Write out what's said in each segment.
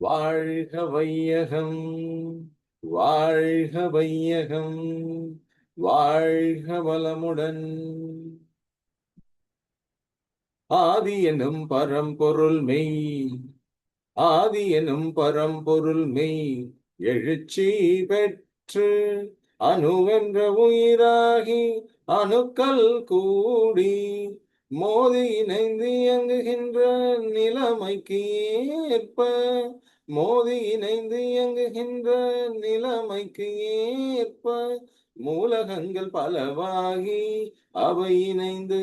வாழ்க வையகம், வாழ்க வையகம், வாழ்க வளமுடன். ஆதி எனும் பரம்பொருள் மெய், ஆதி எனும் பரம்பொருள் மெய், எழுச்சி பெற்று அணுவென்ற உயிராகி அணுக்கள் கூடி மோதி இணைந்து இயங்குகின்ற நிலைமைக்கு ஏற்ப, மோதி இணைந்து இயங்குகின்ற நிலைமைக்கு ஏற்ப மூலகங்கள் பலவாகி அவை இணைந்து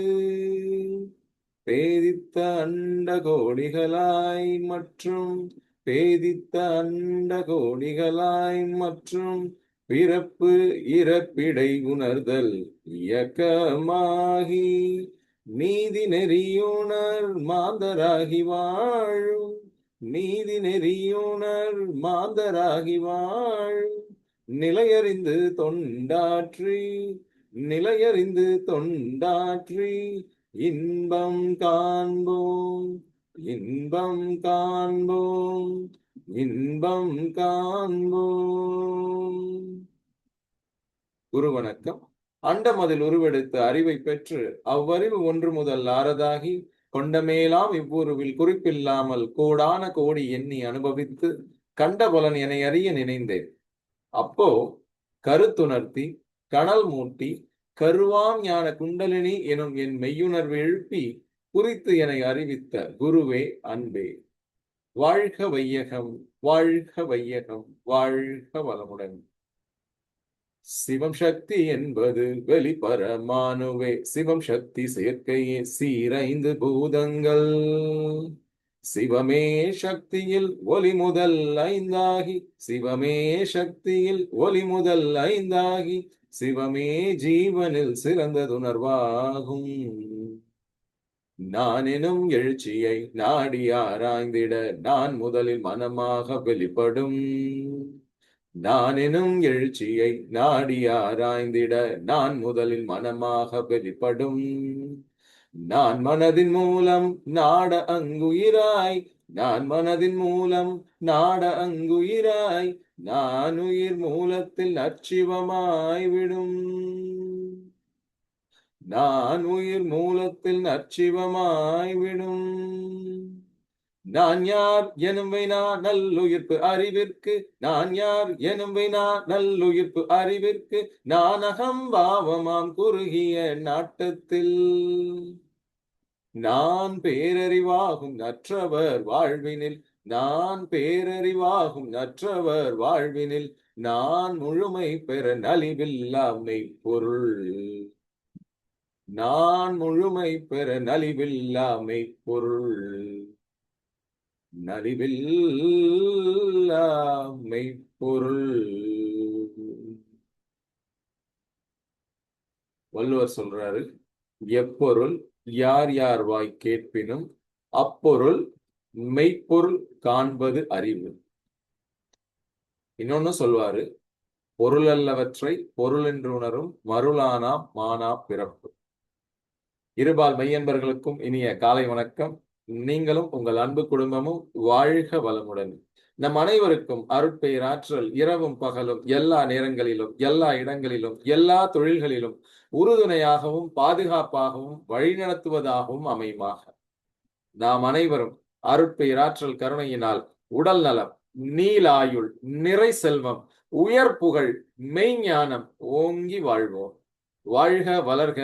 பேதித்த அண்ட கோடிகளாய் மற்றும் பேதித்த அண்ட கோடிகளாய் மற்றும் பிறப்பு இறப்பிடை உணர்தல் இயக்கமாகி நீதி நெறியுணர் மாந்தராகி வாழும், நீதி நெறியுணர் மாந்தராகி வாழும் நிலையறிந்து தொண்டாற்றி, நிலையறிந்து தொண்டாற்றி இன்பம் காண்போம், இன்பம் காண்போம், இன்பம் காண்போம். குரு வணக்கம். அண்டமதில் உருவெடுத்து அறிவை பெற்று அவ்வறிவு ஒன்று முதல் ஆறதாகி கொண்டமேலாம் இவ்வுருவில் குறிப்பில்லாமல் கோடான கோடி எண்ணி அனுபவித்து கண்ட பலன் என அறிய நினைந்தேன். அப்போ கருத்துணர்த்தி கனல் மூட்டி கருவாம் ஞான குண்டலினி எனும் என் மெய்யுணர்வு எழுப்பி குறித்து என அறிவித்த குருவே அன்பே. வாழ்க வையகம், வாழ்க வையகம், வாழ்க வளமுடன். சிவம் சக்தி என்பது வெளிப்பரமானுவே, சிவம் சக்தி சேர்க்கையே சீரைந்து பூதங்கள். சிவமே சக்தியில் ஒளி முதல் ஐந்தாகி, சிவமே சக்தியில் ஒளி முதல் ஐந்தாகி, சிவமே ஜீவனில் சிறந்ததுணர்வாகும். நான் எனும் எழுச்சியை நாடி ஆராய்ந்திட நான் முதலில் மனமாக வெளிப்படும். நான் எனும் எழுச்சியை நாடி ஆராய்ந்திட நான் முதலில் மனமாக வெளிப்படும். நான் மனதின் மூலம் நாட அங்குயிராய், நான் மனதின் மூலம் நாட அங்குயிராய், நான் உயிர் மூலத்தில் நற்சிவமாய் விடும். நான் உயிர் மூலத்தில் நற்சிவமாய் விடும். நான் யார் எனும் வினா நல்லுயிர்ப்பு அறிவிற்கு, நான் யார் எனும் வினா நல்லுயிர்ப்பு அறிவிற்கு, நான் அகம்பாவமாம் குறுகிய நாட்டத்தில் நான் பேரறிவாகும் நற்றவர் வாழ்வினில், நான் பேரறிவாகும் நற்றவர் வாழ்வினில் நான் முழுமை பெற நலிவில்லாமை பொருள், நான் முழுமை பெற நலிவில்லாமை பொருள், நலிவில்லாமை பொருள். வள்ளுவர் சொல்றாரு, எப்பொருள் யார் யார் வாய் கேட்பினும் அப்பொருள் மெய்ப்பொருள் காண்பது அறிவு. இன்னொன்னு சொல்வாரு, பொருள் அல்லவற்றை பொருள் என்று உணரும் மருளானா மானா பிறப்பு. இருபால் மெய்யன்பர்களுக்கும் இனிய காலை வணக்கம். நீங்களும் உங்கள் அன்பு குடும்பமும் வாழ்க வளமுடன். நம் அனைவருக்கும் அருட்பெயராற்றல் இரவும் பகலும் எல்லா நேரங்களிலும் எல்லா இடங்களிலும் எல்லா தொழில்களிலும் உறுதுணையாகவும் பாதுகாப்பாகவும் வழிநடத்துவதாகவும் அமையுமாக. நாம் அனைவரும் அருட்பெயராற்றல் கருணையினால் உடல் நலம், நீலாயுள், நிறை செல்வம், உயர் புகழ், மெய்ஞானம் ஓங்கி வாழ்வோம். வாழ்க வளர்க,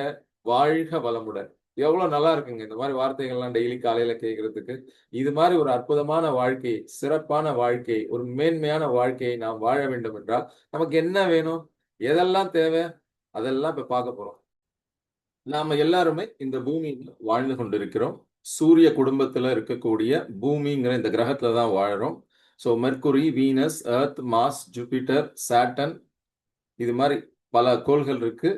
வாழ்க வளமுடன். எவ்வளவு நல்லா இருக்குங்க இந்த மாதிரி வார்த்தைகள்லாம் டெய்லி காலையில கேட்கறதுக்கு. இது மாதிரி ஒரு அற்புதமான வாழ்க்கை, சிறப்பான வாழ்க்கை, ஒரு மேன்மையான வாழ்க்கையை நாம் வாழ வேண்டும் என்றால் நமக்கு என்ன வேணும், எதெல்லாம் தேவை, அதெல்லாம் இப்ப பார்க்க போறோம். நாம எல்லாருமே இந்த பூமியில வாழ்ந்து கொண்டிருக்கிறோம். சூரிய குடும்பத்துல இருக்கக்கூடிய பூமிங்கிற இந்த கிரகத்துல தான் வாழறோம். So Mercury, Venus, Earth, Mars, Jupiter, Saturn, இது மாதிரி பல கோள்கள் இருக்கு.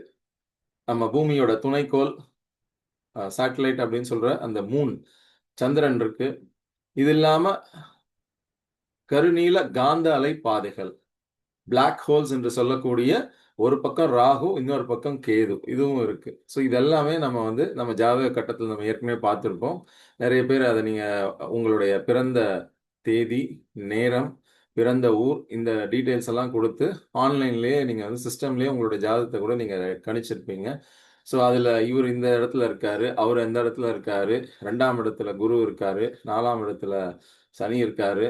நம்ம பூமியோட துணைக்கோள் சேட்டலைட் அப்படின்னு சொல்ற அந்த மூன், சந்திரன் இருக்கு. இது இல்லாம கருநீல காந்த அலை பாதைகள், பிளாக் ஹோல்ஸ் என்று சொல்லக்கூடிய ஒரு பக்கம் ராகு, இன்னொரு பக்கம் கேது, இதுவும் இருக்கு. ஸோ இதெல்லாமே நம்ம ஜாதக கட்டத்தில் நம்ம ஏற்கனவே பார்த்துருப்போம். நிறைய பேர் அதை நீங்க உங்களுடைய பிறந்த தேதி, நேரம், பிறந்த ஊர், இந்த டீட்டெயில்ஸ் எல்லாம் கொடுத்து ஆன்லைன்லேயே நீங்கள் வந்து சிஸ்டம்லேயே உங்களுடைய ஜாதகத்தை கூட நீங்கள் கணிச்சிருப்பீங்க. ஸோ அதில் இவர் இந்த இடத்துல இருக்காரு, அவர் எந்த இடத்துல இருக்காரு, 2ஆம் இடத்துல குரு இருக்காரு, 4ஆம் இடத்துல சனி இருக்காரு,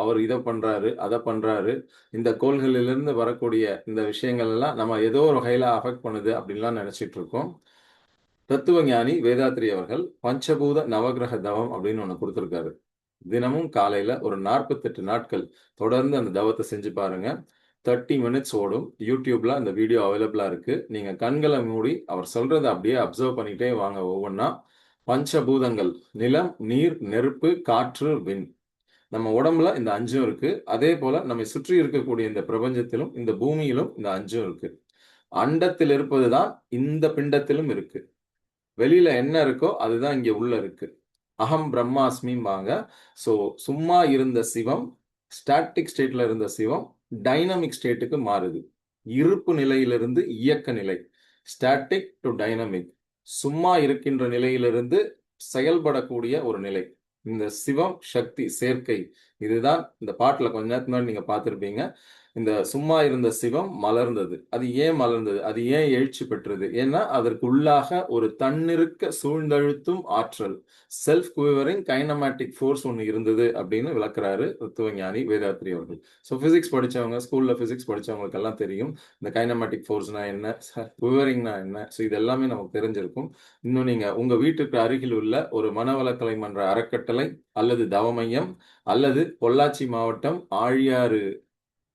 அவர் இதை பண்றாரு, அதை பண்றாரு, இந்த கோள்களிலிருந்து வரக்கூடிய இந்த விஷயங்கள் எல்லாம் நம்ம ஏதோ ஒரு வகையில அஃபெக்ட் பண்ணுது அப்படின்லாம் நினைச்சிட்டு இருக்கோம். தத்துவ ஞானி வேதாத்ரி அவர்கள் பஞ்சபூத நவகிரக தவம் அப்படின்னு ஒன்று கொடுத்துருக்காரு. தினமும் காலையில ஒரு 48 நாட்கள் தொடர்ந்து அந்த தவத்தை செஞ்சு பாருங்க. 30 மினிட்ஸ் ஓடும். யூடியூப்ல அந்த வீடியோ அவைலபிளா இருக்கு. நீங்க கண்களை மூடி அவர் சொல்றதை அப்படியே அப்சர்வ் பண்ணிட்டே வாங்க. ஒவ்வொன்றா பஞ்சபூதங்கள், நிலம், நீர், நெருப்பு, காற்று, விண். நம்ம உடம்புல இந்த 5ம் இருக்கு. அதே போல நம்மை சுற்றி இருக்கக்கூடிய இந்த பிரபஞ்சத்திலும் இந்த பூமியிலும் இந்த 5ம் இருக்கு. அண்டத்தில் இருப்பதுதான் இந்த பிண்டத்திலும் இருக்கு. வெளியில என்ன இருக்கோ அதுதான் இங்க உள்ள இருக்கு. அகம் பிரம்மாஸ்மிம்பாங்க. ஸோ சும்மா இருந்த சிவம், ஸ்டாட்டிக் ஸ்டேட்ல இருந்த சிவம் டைனமிக் ஸ்டேட்டுக்கு மாறுது. இருப்பு நிலையிலிருந்து இயக்க நிலை, ஸ்டாட்டிக் டு டைனமிக். சும்மா இருக்கின்ற நிலையிலிருந்து செயல்படக்கூடிய ஒரு நிலை. இந்த சிவம் சக்தி சேர்க்கை, இதுதான் இந்த பாட்டுல கொஞ்ச நேரத்துக்கு முன்னாடி நீங்க பார்த்திருப்பீங்க. இந்த சும்மா இருந்த சிவம் மலர்ந்தது. அது ஏன் மலர்ந்தது? அது ஏன் எழுச்சி பெற்றது? ஏன்னா அதற்கு உள்ளாக ஒரு தன்னிருக்க சூழ்ந்தழுத்தும் ஆற்றல், செல்ஃப் குவிவரிங் கைனமேட்டிக் ஃபோர்ஸ் ஒன்று இருந்தது அப்படின்னு விளக்குறாரு தத்துவஞானி வேதாத்ரி அவர்கள். ஸோ பிசிக்ஸ் படிச்சவங்க, ஸ்கூல்ல பிசிக்ஸ் படிச்சவங்களுக்கு எல்லாம் தெரியும் இந்த கைனமேட்டிக் ஃபோர்ஸ்னா என்ன, குவிவரிங்னா என்ன. ஸோ இது எல்லாமே நமக்கு தெரிஞ்சிருக்கும். இன்னும் நீங்க உங்க வீட்டுக்கு அருகில் உள்ள ஒரு மனவளக்கலை மன்ற அறக்கட்டளை அல்லது தவமையம் அல்லது பொள்ளாச்சி மாவட்டம் ஆழியாறு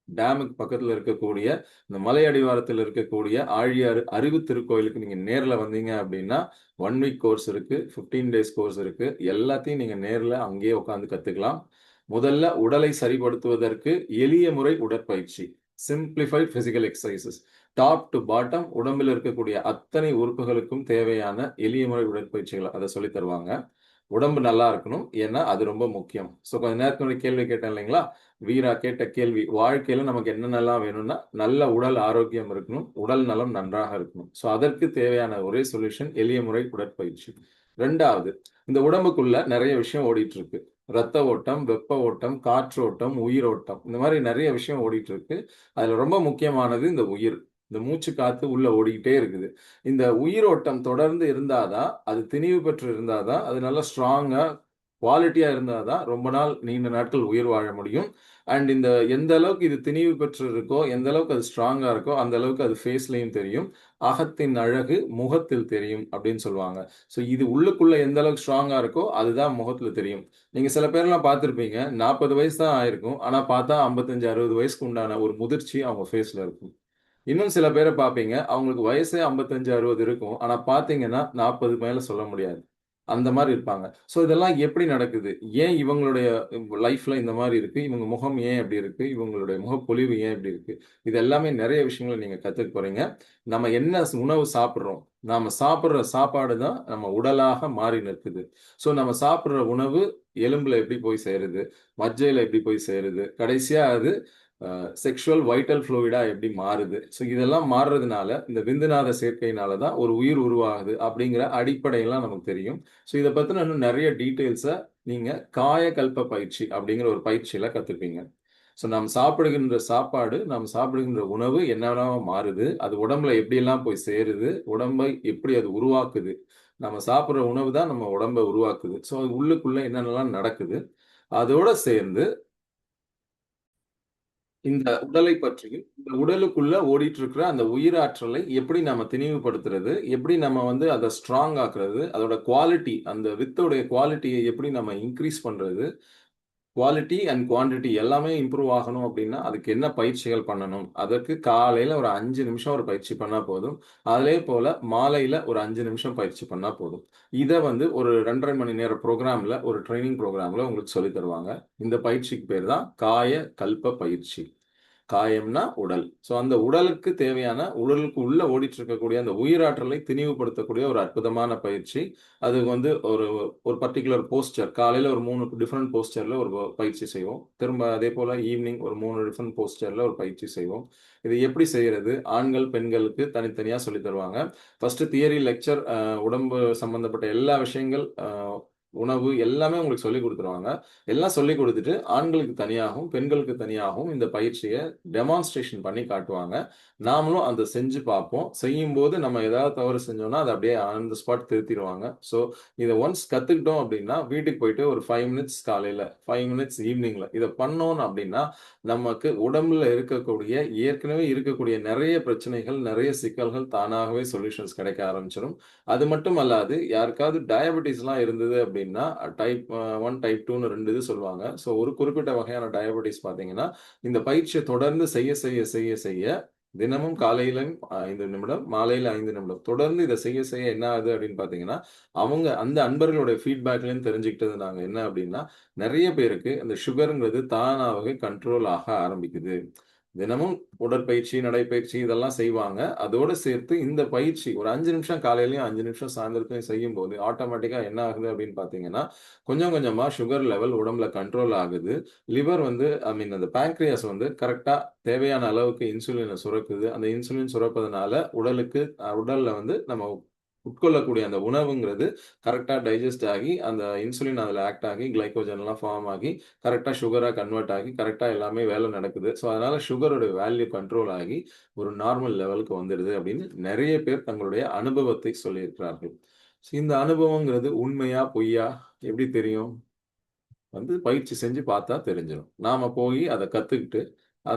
டேமுக்கு பக்கத்துல இருக்கக்கூடிய இந்த மலை அடிவாரத்தில் இருக்கக்கூடிய ஆழியாறு அறிவு திருக்கோயிலுக்கு நீங்க நேர்ல வந்தீங்க அப்படின்னா 1 வீக் கோர்ஸ் இருக்கு, 15 டேஸ் கோர்ஸ் இருக்கு. எல்லாத்தையும் நீங்க நேர்ல அங்கேயே உட்காந்து கத்துக்கலாம். முதல்ல உடலை சரிப்படுத்துவதற்கு எளிய முறை உடற்பயிற்சி, simplified physical exercises, top to bottom உடம்பில் இருக்கக்கூடிய அத்தனை உறுப்புகளுக்கும் தேவையான எளிய முறை உடற்பயிற்சிகள் அதை சொல்லி தருவாங்க. உடம்பு நல்லா இருக்கணும், ஏன்னா அது ரொம்ப முக்கியம். ஸோ கொஞ்ச நேரத்துக்கு கேள்வி கேட்டேன் இல்லைங்களா, வீரா கேட்ட கேள்வி, வாழ்க்கையில நமக்கு என்னென்னலாம் வேணும்னா நல்ல உடல் ஆரோக்கியம் இருக்கணும், உடல் நலம் நன்றாக இருக்கணும். ஸோ அதற்கு தேவையான ஒரே சொல்யூஷன் எளிய முறை உடற்பயிற்சி. 2வது, இந்த உடம்புக்குள்ள நிறைய விஷயம் ஓடிட்டு இருக்கு. ரத்த ஓட்டம், வெப்ப ஓட்டம், காற்றோட்டம், உயிரோட்டம், இந்த மாதிரி நிறைய விஷயம் ஓடிட்டு இருக்கு. அதுல ரொம்ப முக்கியமானது இந்த உயிர். இந்த மூச்சு காத்து உள்ள ஓடிக்கிட்டே இருக்குது. இந்த உயிரோட்டம் தொடர்ந்து இருந்தாதான், அது திணிவு பெற்று இருந்தாதான், அது நல்லா ஸ்ட்ராங்கா குவாலிட்டியா இருந்தாதான் ரொம்ப நாள் நீண்ட நாட்கள் உயிர் வாழ முடியும். அண்ட் இந்த எந்த அளவுக்கு இது திணிவு பெற்று இருக்கோ, எந்த அளவுக்கு அது ஸ்ட்ராங்கா இருக்கோ, அந்த அளவுக்கு அது ஃபேஸ்லயும் தெரியும். அகத்தின் அழகு முகத்தில் தெரியும் அப்படின்னு சொல்லுவாங்க. ஸோ இது உள்ளுக்குள்ள எந்த அளவுக்கு ஸ்ட்ராங்கா இருக்கோ அதுதான் முகத்துல தெரியும். நீங்க சில பேர்லாம் பார்த்திருப்பீங்க, 40 வயசு தான் ஆயிருக்கும், ஆனா பார்த்தா 55, 60 வயசுக்கு உண்டான ஒரு முதிர்ச்சி அவங்க ஃபேஸ்ல இருக்கும். இன்னும் சில பேரை பார்ப்பீங்க, அவங்களுக்கு வயசே 55, 60 இருக்கும், ஆனா பார்த்தீங்கன்னா 40 மேல சொல்ல முடியாது. அந்த மாதிரி இருப்பாங்க. ஸோ இதெல்லாம் எப்படி நடக்குது? ஏன் இவங்களுடைய லைஃப்ல இந்த மாதிரி இருக்கு? இவங்க முகம் ஏன் இப்படி இருக்கு? இவங்களுடைய முகப்பொலிவு ஏன் இப்படி இருக்கு? இது எல்லாமே நிறைய விஷயங்களை நீங்க கத்துக்க போறீங்க. நம்ம என்ன உணவு சாப்பிடுறோம்? நாம சாப்பிடுற சாப்பாடு தான் நம்ம உடலாக மாறி நிற்குது. ஸோ நம்ம சாப்பிடுற உணவு எலும்புல எப்படி போய் சேருது? மஜ்ஜையில எப்படி போய் சேருது? கடைசியா அது செக்ஷுவல் வைட்டல் ஃப்ளூயிடா எப்படி மாறுது? ஸோ இதெல்லாம் மாறுறதுனால, இந்த விந்துநாத சேர்க்கையினால தான் ஒரு உயிர் உருவாகுது அப்படிங்கிற அடிப்படையெல்லாம் நமக்கு தெரியும். ஸோ இதை பத்தின இன்னும் நிறைய டீட்டெயில்ஸை நீங்க காயகல்ப பயிற்சி அப்படிங்கிற ஒரு பயிற்சியில கத்துப்பீங்க. ஸோ நாம் சாப்பிடுகின்ற சாப்பாடு, நாம் சாப்பிடுகின்ற உணவு என்னென்னவா மாறுது, அது உடம்புல எப்படியெல்லாம் போய் சேருது, உடம்பை எப்படி அது உருவாக்குது. நம்ம சாப்பிடுற உணவு தான் நம்ம உடம்பை உருவாக்குது. ஸோ அது உள்ளுக்குள்ள என்னென்னலாம் நடக்குது, அதோட சேர்ந்து இந்த உடலை பற்றியும், இந்த உடலுக்குள்ள ஓடிட்டு இருக்கிற அந்த உயிராற்றலை எப்படி நம்ம திணிவுபடுத்துறது, எப்படி நம்ம வந்து அதை ஸ்ட்ராங் ஆக்குறது, அதோட குவாலிட்டி, அந்த வித்தோடைய குவாலிட்டியை எப்படி நம்ம இன்க்ரீஸ் பண்றது, குவாலிட்டி அண்ட் குவான்டிட்டி எல்லாமே இம்ப்ரூவ் ஆகணும் அப்படின்னா அதுக்கு என்ன பயிற்சிகள் பண்ணணும்? அதற்கு காலையில ஒரு 5 நிமிஷம் ஒரு பயிற்சி பண்ணா போதும். அதே போல மாலையில ஒரு 5 நிமிஷம் பயிற்சி பண்ணா போதும். இத வந்து ஒரு 2 1/2 மணி நேர ப்ரோகிராம்ல, ஒரு ட்ரெய்னிங் ப்ரோகிராம்ல உங்களுக்கு சொல்லித் தருவாங்க. இந்த பயிற்சிக்கு பேர் தான் காய கல்ப பயிற்சி. காயம்னா உடல். ஸோ அந்த உடலுக்கு தேவையான, உடலுக்கு உள்ள ஓடிட்டு இருக்கக்கூடிய அந்த உயிராற்றலை திணிவுபடுத்தக்கூடிய ஒரு அற்புதமான பயிற்சி. அது வந்து ஒரு ஒரு பர்ட்டிகுலர் போஸ்டர், காலையில ஒரு 3 டிஃபரெண்ட் போஸ்டர்ல ஒரு பயிற்சி செய்வோம். திரும்ப அதே போல ஈவினிங் ஒரு 3 டிஃபரெண்ட் போஸ்டர்ல ஒரு பயிற்சி செய்வோம். இது எப்படி செய்யறது? ஆண்கள், பெண்களுக்கு தனித்தனியா சொல்லித் தருவாங்க. ஃபர்ஸ்ட் தியரி லெக்சர், உடம்பு சம்பந்தப்பட்ட எல்லா விஷயங்கள் உணவு எல்லாமே உங்களுக்கு சொல்லிக் குடுத்துருவாங்க. எல்லாம் சொல்லிக் குடுத்துட்டு, ஆண்களுக்கு தனியாகவும், பெண்களுக்கு தனியாகவும் இந்த பயிற்சிய டெமான்ஸ்ட்ரேஷன் பண்ணி காட்டுவாங்க. நாமளும் அத செஞ்சு பார்ப்போம். செய்யும்போது நம்ம ஏதாவது தவறு செஞ்சோம்னா, அத அப்படியே ஆன் த ஸ்பாட் திருத்திருவாங்க. ஸோ, இத ஒன்ஸ் கத்துக்கிட்டோம் அப்படின்னா, வீட்டுக்கு போயிட்டு ஒரு 5 மினிட்ஸ் காலையில, 5 மினிட்ஸ் ஈவினிங்ல இத பண்ணோம் அப்படின்னா, நமக்கு உடம்புல இருக்கக்கூடிய ஏற்கனவே இருக்கக்கூடிய நெறைய பிரச்சனைகள், நெறைய சிக்கல்கள் தானாகவே சொல்யூஷன்ஸ் கிடைக்க ஆரம்பிச்சுரும். அது மட்டும் அல்லாது, யாருக்காவது டயபெட்டிஸ்லாம் இருந்தது அப்படின்னா, டைப் 1, டைப் 2ன்னு 2 இது சொல்லுவாங்க. ஸோ, ஒரு குறிப்பிட்ட வகையான டயபெட்டிஸ் பார்த்தீங்கன்னா, இந்த பயிற்சிய தொடர்ந்து செய்ய தினமும் காலையிலும் 5 நிமிடம், மாலையில 5 நிமிடம். தொடர்ந்து இத செய்ய என்ன ஆகுது அப்படின்னு பார்த்தீங்கன்னா, அவங்க அந்த அன்பர்களுடைய ஃபீட்பேக்லயும் தெரிஞ்சுக்கிட்டது நாங்க என்ன அப்படின்னா, நெறைய பேருக்கு இந்த சுகர்ங்கிறது தானாகவே கண்ட்ரோல் ஆக ஆரம்பிக்குது. தினமும் உடற்பயிற்சி, நடைப்பயிற்சி இதெல்லாம் செய்வாங்க. அதோட சேர்த்து இந்த பயிற்சி ஒரு 5 நிமிஷம் காலையிலயும், 5 நிமிஷம் சாயந்திரத்திலயும் செய்யும்போது, ஆட்டோமேட்டிக்கா என்ன ஆகுது அப்படின்னு பார்த்தீங்கன்னா, கொஞ்சம் கொஞ்சமா சுகர் லெவல் உடம்புல கண்ட்ரோல் ஆகுது. லிவர் வந்து ஐ மீன் அந்த பேன்கிரியாஸ் வந்து கரெக்ட்டா தேவையான அளவுக்கு இன்சுலின சுரக்குது. அந்த இன்சுலின் சுரப்பதனால உடல்ல வந்து நம்ம உட்கொள்ளக்கூடிய அந்த உணவுங்கிறது கரெக்ட்டா டைஜெஸ்ட் ஆகி, அந்த இன்சுலின் அதுல ஆக்ட் ஆகி, கிளைகோஜன்லாம் ஃபார்ம் ஆகி, கரெக்ட்டா சுகரா கன்வெர்ட் ஆகி, கரெக்ட்டா எல்லாமே வேலை நடக்குது. ஸோ, அதனால சுகரோட வேல்யூ கண்ட்ரோல் ஆகி, ஒரு நார்மல் லெவலுக்கு வந்துடுது அப்படின்னு நெறைய பேர் தங்களுடைய அனுபவத்தை சொல்லியிருக்கிறார்கள். இந்த அனுபவங்கிறது உண்மையா? பொய்யா? எப்படி தெரியும்? வந்து பயிற்சி செஞ்சு பார்த்தா தெரிஞ்சிரும். நாம போயி அத கத்துக்கிட்டு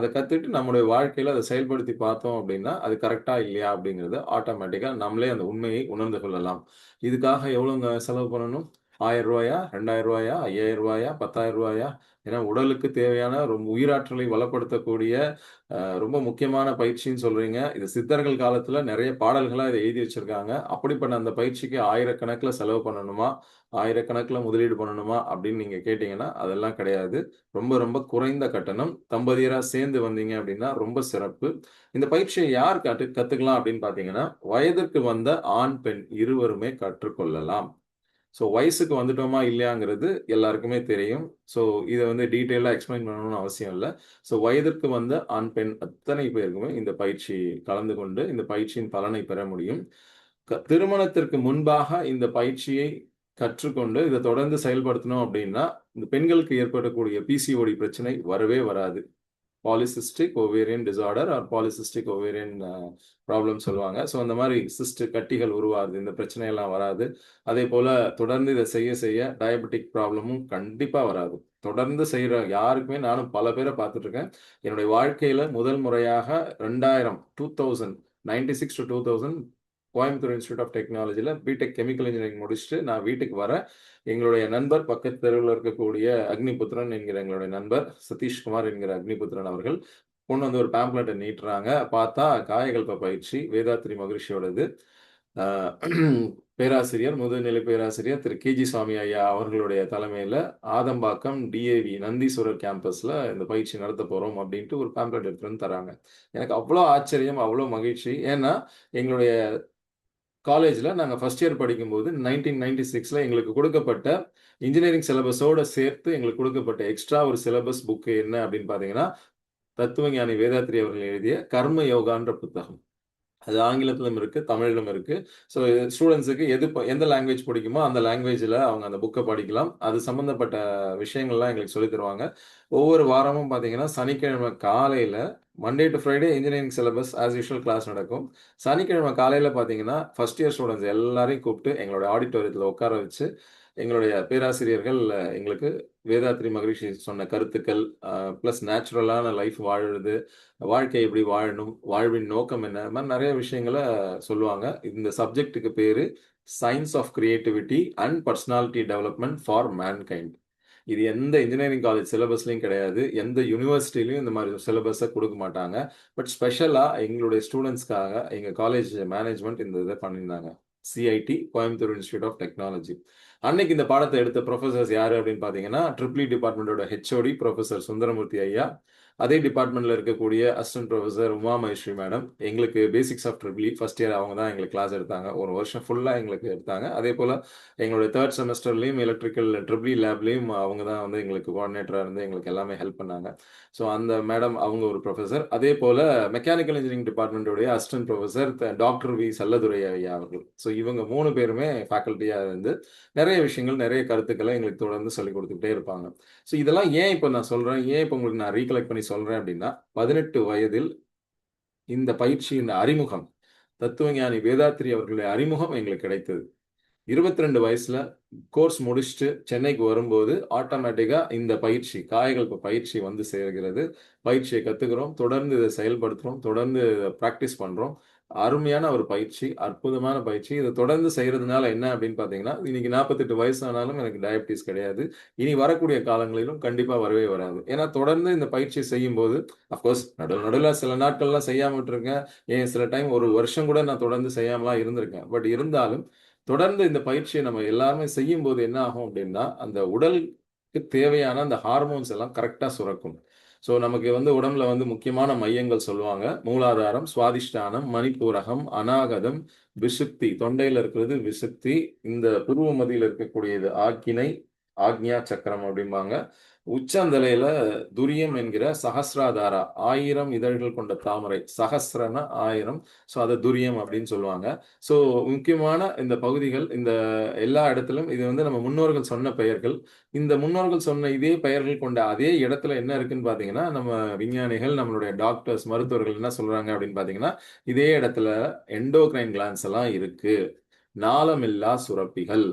நம்முடைய வாழ்க்கையில அத செயல்படுத்தி பார்த்தோம் அப்படின்னா, அது கரெக்ட்டா இல்லையா அப்படிங்கிறத ஆட்டோமேட்டிக்கா நம்மளே அந்த உண்மையை உணர்ந்து கொள்ளலாம். இதுக்காக எவ்வளோங்க செலவு பண்ணணும்? ரூ. 1000 ரூ. 5000 ரூ. 5000 ரூ. 10,000 ஏன்னா உடலுக்கு தேவையான ரொம்ப உயிராற்றலை வளப்படுத்தக்கூடிய ரொம்ப முக்கியமான பயிற்சின்னு சொல்றீங்க. இது சித்தர்கள் காலத்துல நெறைய பாடல்களா இத எழுதி வச்சிருக்காங்க. அப்படிப்பட்ட அந்த பயிற்சிக்கு ஆயிரக்கணக்குல செலவு பண்ணணுமா? ஆயிரக்கணக்குல முதலீடு பண்ணணுமா? அப்படின்னு நீங்க கேட்டீங்கன்னா, அதெல்லாம் கிடையாது. ரொம்ப ரொம்ப குறைந்த கட்டணம். தம்பதியரா சேர்ந்து வந்தீங்க அப்படின்னா ரொம்ப சிறப்பு. இந்த பயிற்சிய யார் கத்துக்கலாம் அப்படின்னு பார்த்தீங்கன்னா, வயதிற்கு வந்த ஆண், பெண் இருவருமே கற்றுக்கொள்ளலாம். ஸோ வயசுக்கு வந்துட்டோமா இல்லையாங்கிறது எல்லாருக்குமே தெரியும். ஸோ இத வந்து டீட்டெயிலா எக்ஸ்ப்ளைன் பண்ணணும்னு அவசியம் இல்ல. ஸோ வயதிற்கு வந்த ஆண், பெண் அத்தனை பேருக்குமே இந்த பயிற்சி கலந்து கொண்டு இந்த பயிற்சியின் பலனை பெற முடியும். திருமணத்திற்கு முன்பாக இந்த பயிற்சியை கற்றுக்கொண்டு இத தொடர்ந்து செயல்படுத்தணும் அப்படின்னா, இந்த பெண்களுக்கு ஏற்படக்கூடிய பிசிஓடி பிரச்சனை வரவே வராது. Polycystic ovarian disorder R polycystic ovarian problem சொல்லுவாங்க. ஸோ அந்த மாரி கட்டிகள் உருவாகுது. இந்த பிரச்சனையெல்லாம் வராது. அதேபோல தொடர்ந்து இத செய்ய டயபெட்டிக் ப்ராப்ளமும் கண்டிப்பா வராது. தொடர்ந்து செய்ற யாருக்குமே நானும் பல பேர பார்த்துட்டுருக்கேன். என்னுடைய வாழ்க்கையில முதல் முறையாக 2000 96 to 2000 கோயம்புத்தூர் இன்ஸ்டிடியூட் ஆஃப் டெக்னாலஜில பிடெக் கெமிக்கல் இன்ஜினியரிங் முடிச்சுட்டு நான் வீட்டுக்கு வரேன். எங்களுடைய நண்பர் பக்கத்து தெருவுல இருக்கக்கூடிய அக்னிபுத்திரன் என்கிற எங்களுடைய நண்பர் சதீஷ்குமார் என்கிற அக்னிபுத்திரன் அவர்கள் கொண்டு வந்து ஒரு பேம்ப்ளெட்ட நீட்டுறாங்க. பார்த்தா காயகல்ப பயிற்சி வேதாத்ரி மகரிஷியோடது. அ பேராசிரியர், முதுநிலை பேராசிரியர் திரு கே.ஜி. சுவாமி ஐயா அவர்களுடைய தலைமையில ஆதம்பாக்கம் டிஏவி நந்தீஸ்வரர் கேம்பஸ்ல இந்த பயிற்சி நடத்தப் போறோம் அப்டின்ட்டு ஒரு பேம்ப்ளெட் எடுத்துட்டு வந்து தராங்க. எனக்கு அவ்ளோ ஆச்சரியம், அவ்ளோ மகிழ்ச்சி. ஏன்னா, எங்களுடைய காலேஜ்ல நாங்க ஃபர்ஸ்ட் இயர் படிக்கும்போது 1996ல எங்களுக்கு குடுக்கப்பட்ட இன்ஜினியரிங் சிலபஸோட சேர்த்து எங்களுக்கு குடுக்கப்பட்ட எக்ஸ்ட்ரா ஒரு சிலபஸ் புக் என்ன அப்படின்னு பார்த்தீங்கன்னா, தத்துவஞானி வேதாத்ரி அவர்கள் எழுதிய கர்ம யோகான்ற புத்தகம். அது ஆங்கிலத்திலும் இருக்கு, தமிழிலும் இருக்கு. ஸோ ஸ்டூடண்ட்ஸுக்கு எந்த லாங்குவேஜ் பிடிக்குமோ, அந்த லாங்குவேஜ்ல அவங்க அந்த புக்க படிக்கலாம். அது சம்மந்தப்பட்ட விஷயங்கள்லாம் எங்களுக்கு சொல்லித் தருவாங்க. ஒவ்வொரு வாரமும் பார்த்தீங்கன்னா, சனிக்கிழமை காலையில Monday to Friday engineering syllabus as usual class நடக்கும். சனிக்கிழமை காலையில பார்த்தீங்கன்னா, ஃபர்ஸ்ட் இயர் ஸ்டூடண்ட்ஸ் எல்லாரையும் கூப்பிட்டு எங்களோட ஆடிட்டோரியத்தில உட்கார வச்சு, எங்களுடைய பேராசிரியர்கள் எங்களுக்கு வேதாத்ரி மகரிஷி சொன்ன கருத்துக்கள், பிளஸ் நேச்சுரலான லைஃப் வாழுறது, வாழ்க்கை எப்படி வாழணும்? வாழ்வின் நோக்கம் என்ன? இது மாரி நெறைய விஷயங்கள சொல்லுவாங்க. இந்த சப்ஜெக்ட்டுக்கு பேரு science of creativity and personality development for mankind. இது எந்த இன்ஜினியரிங் காலேஜ் சிலபஸ்லயும் கிடையாது. எந்த யூனிவர்சிட்டிலயும் இந்த மாரி சிலபஸ குடுக்க மாட்டாங்க. பட் ஸ்பெஷலா எங்களுடைய ஸ்டூடண்ட்ஸ்க்காக எங்க காலேஜ் மேனேஜ்மென்ட் இந்த இத பண்ணியிருந்தாங்க. CIT Coimbatore institute of Technology. அன்னைக்கு இந்த பாடத்த எடுத்த புரொஃபசர்ஸ் யாரு அப்படின்னு பார்த்தீங்கன்னா, டிபார்ட்மெண்டோட ஹெச்ஓடி புரொஃபசர் சுந்தரமூர்த்தி ஐயா. அதே டிபார்ட்மெண்ட்ல இருக்கக்கூடிய assistant professor Uma Maheswari madam. எங்களுக்கு பேசிக்ஸ் ஆஃப் ஃபர்ஸ்ட் இயர் அவங்க தான் எங்களுக்கு கிளாஸ் எடுத்தாங்க. ஒரு வருஷம் ஃபுல்லா எங்களுக்கு எடுத்தாங்க. அதேபோல எங்களுடைய 3 செமஸ்டர்லயும் எலக்ட்ரிக்கல் லேப்லயும் அவங்க தான் வந்து எங்களுக்கு கோஆர்டினேட்டரா இருந்து எங்களுக்கு எல்லாமே ஹெல்ப் பண்ணாங்க. ஸோ அந்த மேடம் அவங்க ஒரு புரொஃபசர். அதேபோல மெக்கானிக்கல் இன்ஜினியரிங் டிபார்ட்மெண்ட்டோடைய assistant professor doctor V. Chelladurai ஐயா அவர்கள். ஸோ இவங்க 3 பேருமே ஃபேக்கல்டியா இருந்து நிறைய விஷயங்கள், நிறைய கருத்துக்களை எங்களுக்கு தொடர்ந்து சொல்லிக் கொடுத்துக்கிட்டே இருப்பாங்க. ஸோ இதெல்லாம் ஏன் இப்போ நான் சொல்றேன், ஏன் இப்போ உங்களுக்கு நான் ரீகலெக்ட் பண்ணி சொல்றேன் அப்படின்னா, 18 வயதில் இந்த பயிற்சியின் அறிமுகம், தத்துவஞானி வேதாத்ரி அவர்களுடைய அறிமுகம் எங்களுக்கு கிடைத்தது. 22 வயசுல கோர்ஸ் முடிச்சுட்டு சென்னைக்கு வரும்போது ஆட்டோமேட்டிக்கா இந்த பயிற்சி, காயகல்ப பயிற்சி வந்து சேர்கிறது. பயிற்சியை கத்துக்கிறோம், தொடர்ந்து இதை செயல்படுத்துறோம், தொடர்ந்து பிராக்டிஸ் பண்றோம். அருமையான ஒரு பயிற்சி, அற்புதமான பயிற்சி. இதை தொடர்ந்து செய்யறதுனால என்ன அப்படின்னு பார்த்தீங்கன்னா, இன்னைக்கு 48 வயசு ஆனாலும் எனக்கு டயபிட்டிஸ் கிடையாது. இனி வரக்கூடிய காலங்களிலும் கண்டிப்பா வரவே வராது. ஏன்னா தொடர்ந்து இந்த பயிற்சியை செய்யும்போது, அஃப்கோர்ஸ் நடுவுல சில நாட்கள்லாம் செய்யாம விட்டுருக்கேன். ஏன் சில டைம் ஒரு வருஷம் கூட நான் தொடர்ந்து செய்யாமலாம் இருந்திருக்கேன். பட் இருந்தாலும் தொடர்ந்து இந்த பயிற்சியை நம்ம எல்லாருமே செய்யும்போது என்ன ஆகும் அப்படின்னா, அந்த உடலுக்கு தேவையான அந்த ஹார்மோன்ஸ் எல்லாம் கரெக்டா சுரக்கும். ஸோ நமக்கு வந்து உடம்புல வந்து முக்கியமான மையங்கள் சொல்லுவாங்க. மூலாதாரம், சுவாதிஷ்டானம், மணிப்பூரகம், அநாகதம், விசுப்தி. தொண்டையில இருக்கிறது விசுப்தி. இந்த புருவ மத்தியில இருக்கக்கூடியது ஆக்கினை, ஆக்ஞா சக்கரம் அப்படிம்பாங்க. உச்சந்தலையில துரியம் என்கிற சஹஸ்ராதாரா, 1000 இதழ்கள் கொண்ட தாமரை. சஹஸ்ரனா 1000. ஸோ அதை துரியம் அப்படின்னு சொல்லுவாங்க. ஸோ முக்கியமான இந்த பகுதிகள், இந்த எல்லா இடத்திலும் இது வந்து நம்ம முன்னோர்கள் சொன்ன பெயர்கள். இந்த முன்னோர்கள் சொன்ன இதே பெயர்கள் கொண்ட அதே இடத்துல என்ன இருக்குன்னு பார்த்தீங்கன்னா, நம்ம விஞ்ஞானிகள், நம்மளுடைய டாக்டர்ஸ், மருத்துவர்கள் என்ன சொல்றாங்க அப்படின்னு பார்த்தீங்கன்னா, இதே இடத்துல எண்டோகிரைன் கிளாண்ட்ஸ் எல்லாம் இருக்கு. நாளமில்லா சுரப்பிகள்.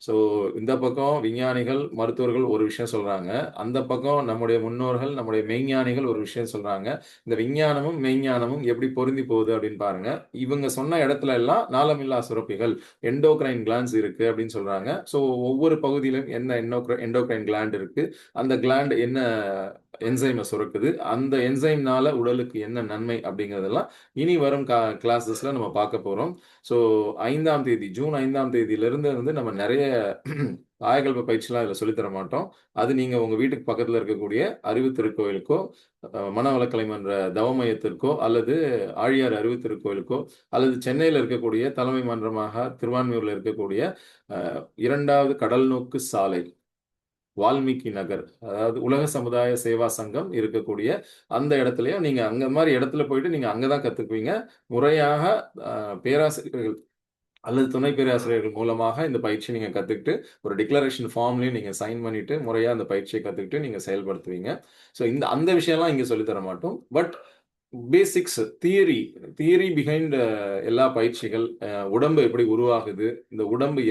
ஸோ இந்த பக்கம் விஞ்ஞானிகள், மருத்துவர்கள் ஒரு விஷயம் சொல்றாங்க. அந்த பக்கம் நம்முடைய முன்னோர்கள், நம்முடைய மெய்ஞானிகள் ஒரு விஷயம் சொல்றாங்க. இந்த விஞ்ஞானமும், மெய்ஞானமும் எப்படி பொருந்தி போகுது அப்படின்னு பாருங்க. இவங்க சொன்ன இடத்துல எல்லாம் நாளமில்லா சுரப்பிகள், எண்டோகிரைன் கிளாண்ட்ஸ் இருக்கு அப்படின்னு சொல்றாங்க. ஸோ ஒவ்வொரு பகுதியிலும் என்ன எண்டோகிரைன் கிளாண்ட் இருக்கு, அந்த கிளாண்ட் என்ன என்சைமை சுரக்குது, அந்த என்சைம்னால உடலுக்கு என்ன நன்மை அப்படிங்கிறதெல்லாம் இனி வரும் கிளாஸஸ்ல நம்ம பார்க்க போறோம். ஸோ 5ஆம் தேதி, ஜூன் 5ஆம் தேதியிலிருந்து வந்து நம்ம நிறைய காயகல்ப பயிற்சிலாம் இதில் சொல்லித்தர மாட்டோம். அது நீங்க உங்க வீட்டுக்கு பக்கத்துல இருக்கக்கூடிய அறிவு திருக்கோயிலுக்கோ, மனவளக்கலை மன்ற தவ மையத்திற்கோ, அல்லது ஆழியார் அறிவு திருக்கோயிலுக்கோ, அல்லது சென்னையில் இருக்கக்கூடிய தலைமை மன்றமாக திருவான்மியூர்ல இருக்கக்கூடிய 2வது கடல் நோக்கு சாலை, வால்மீகி நகர், அதாவது உலக சமுதாய சேவா சங்கம் இருக்கக்கூடிய அந்த இடத்துலயும் நீங்க அங்க மாதிரி இடத்துல போயிட்டு நீங்க அங்கதான் கத்துக்குவீங்க. முறையாக பேராசிரியர்கள் அல்லது துணை பேராசிரியர்கள் மூலமாக இந்த பயிற்சி நீங்க கத்துக்கிட்டு, ஒரு டிக்ளரேஷன் ஃபார்ம்லயும் நீங்க சைன் பண்ணிட்டு, முறையா அந்த பயிற்சியை கத்துக்கிட்டு நீங்க செயல்படுத்துவீங்க. ஸோ அந்த விஷயம்லாம் இங்க சொல்லித் தர மாட்டோம். But basics, theory theory behind எல்லா பயிற்சிகள், உடம்பு எப்படி உருவாகுது, இந்த உடம்பு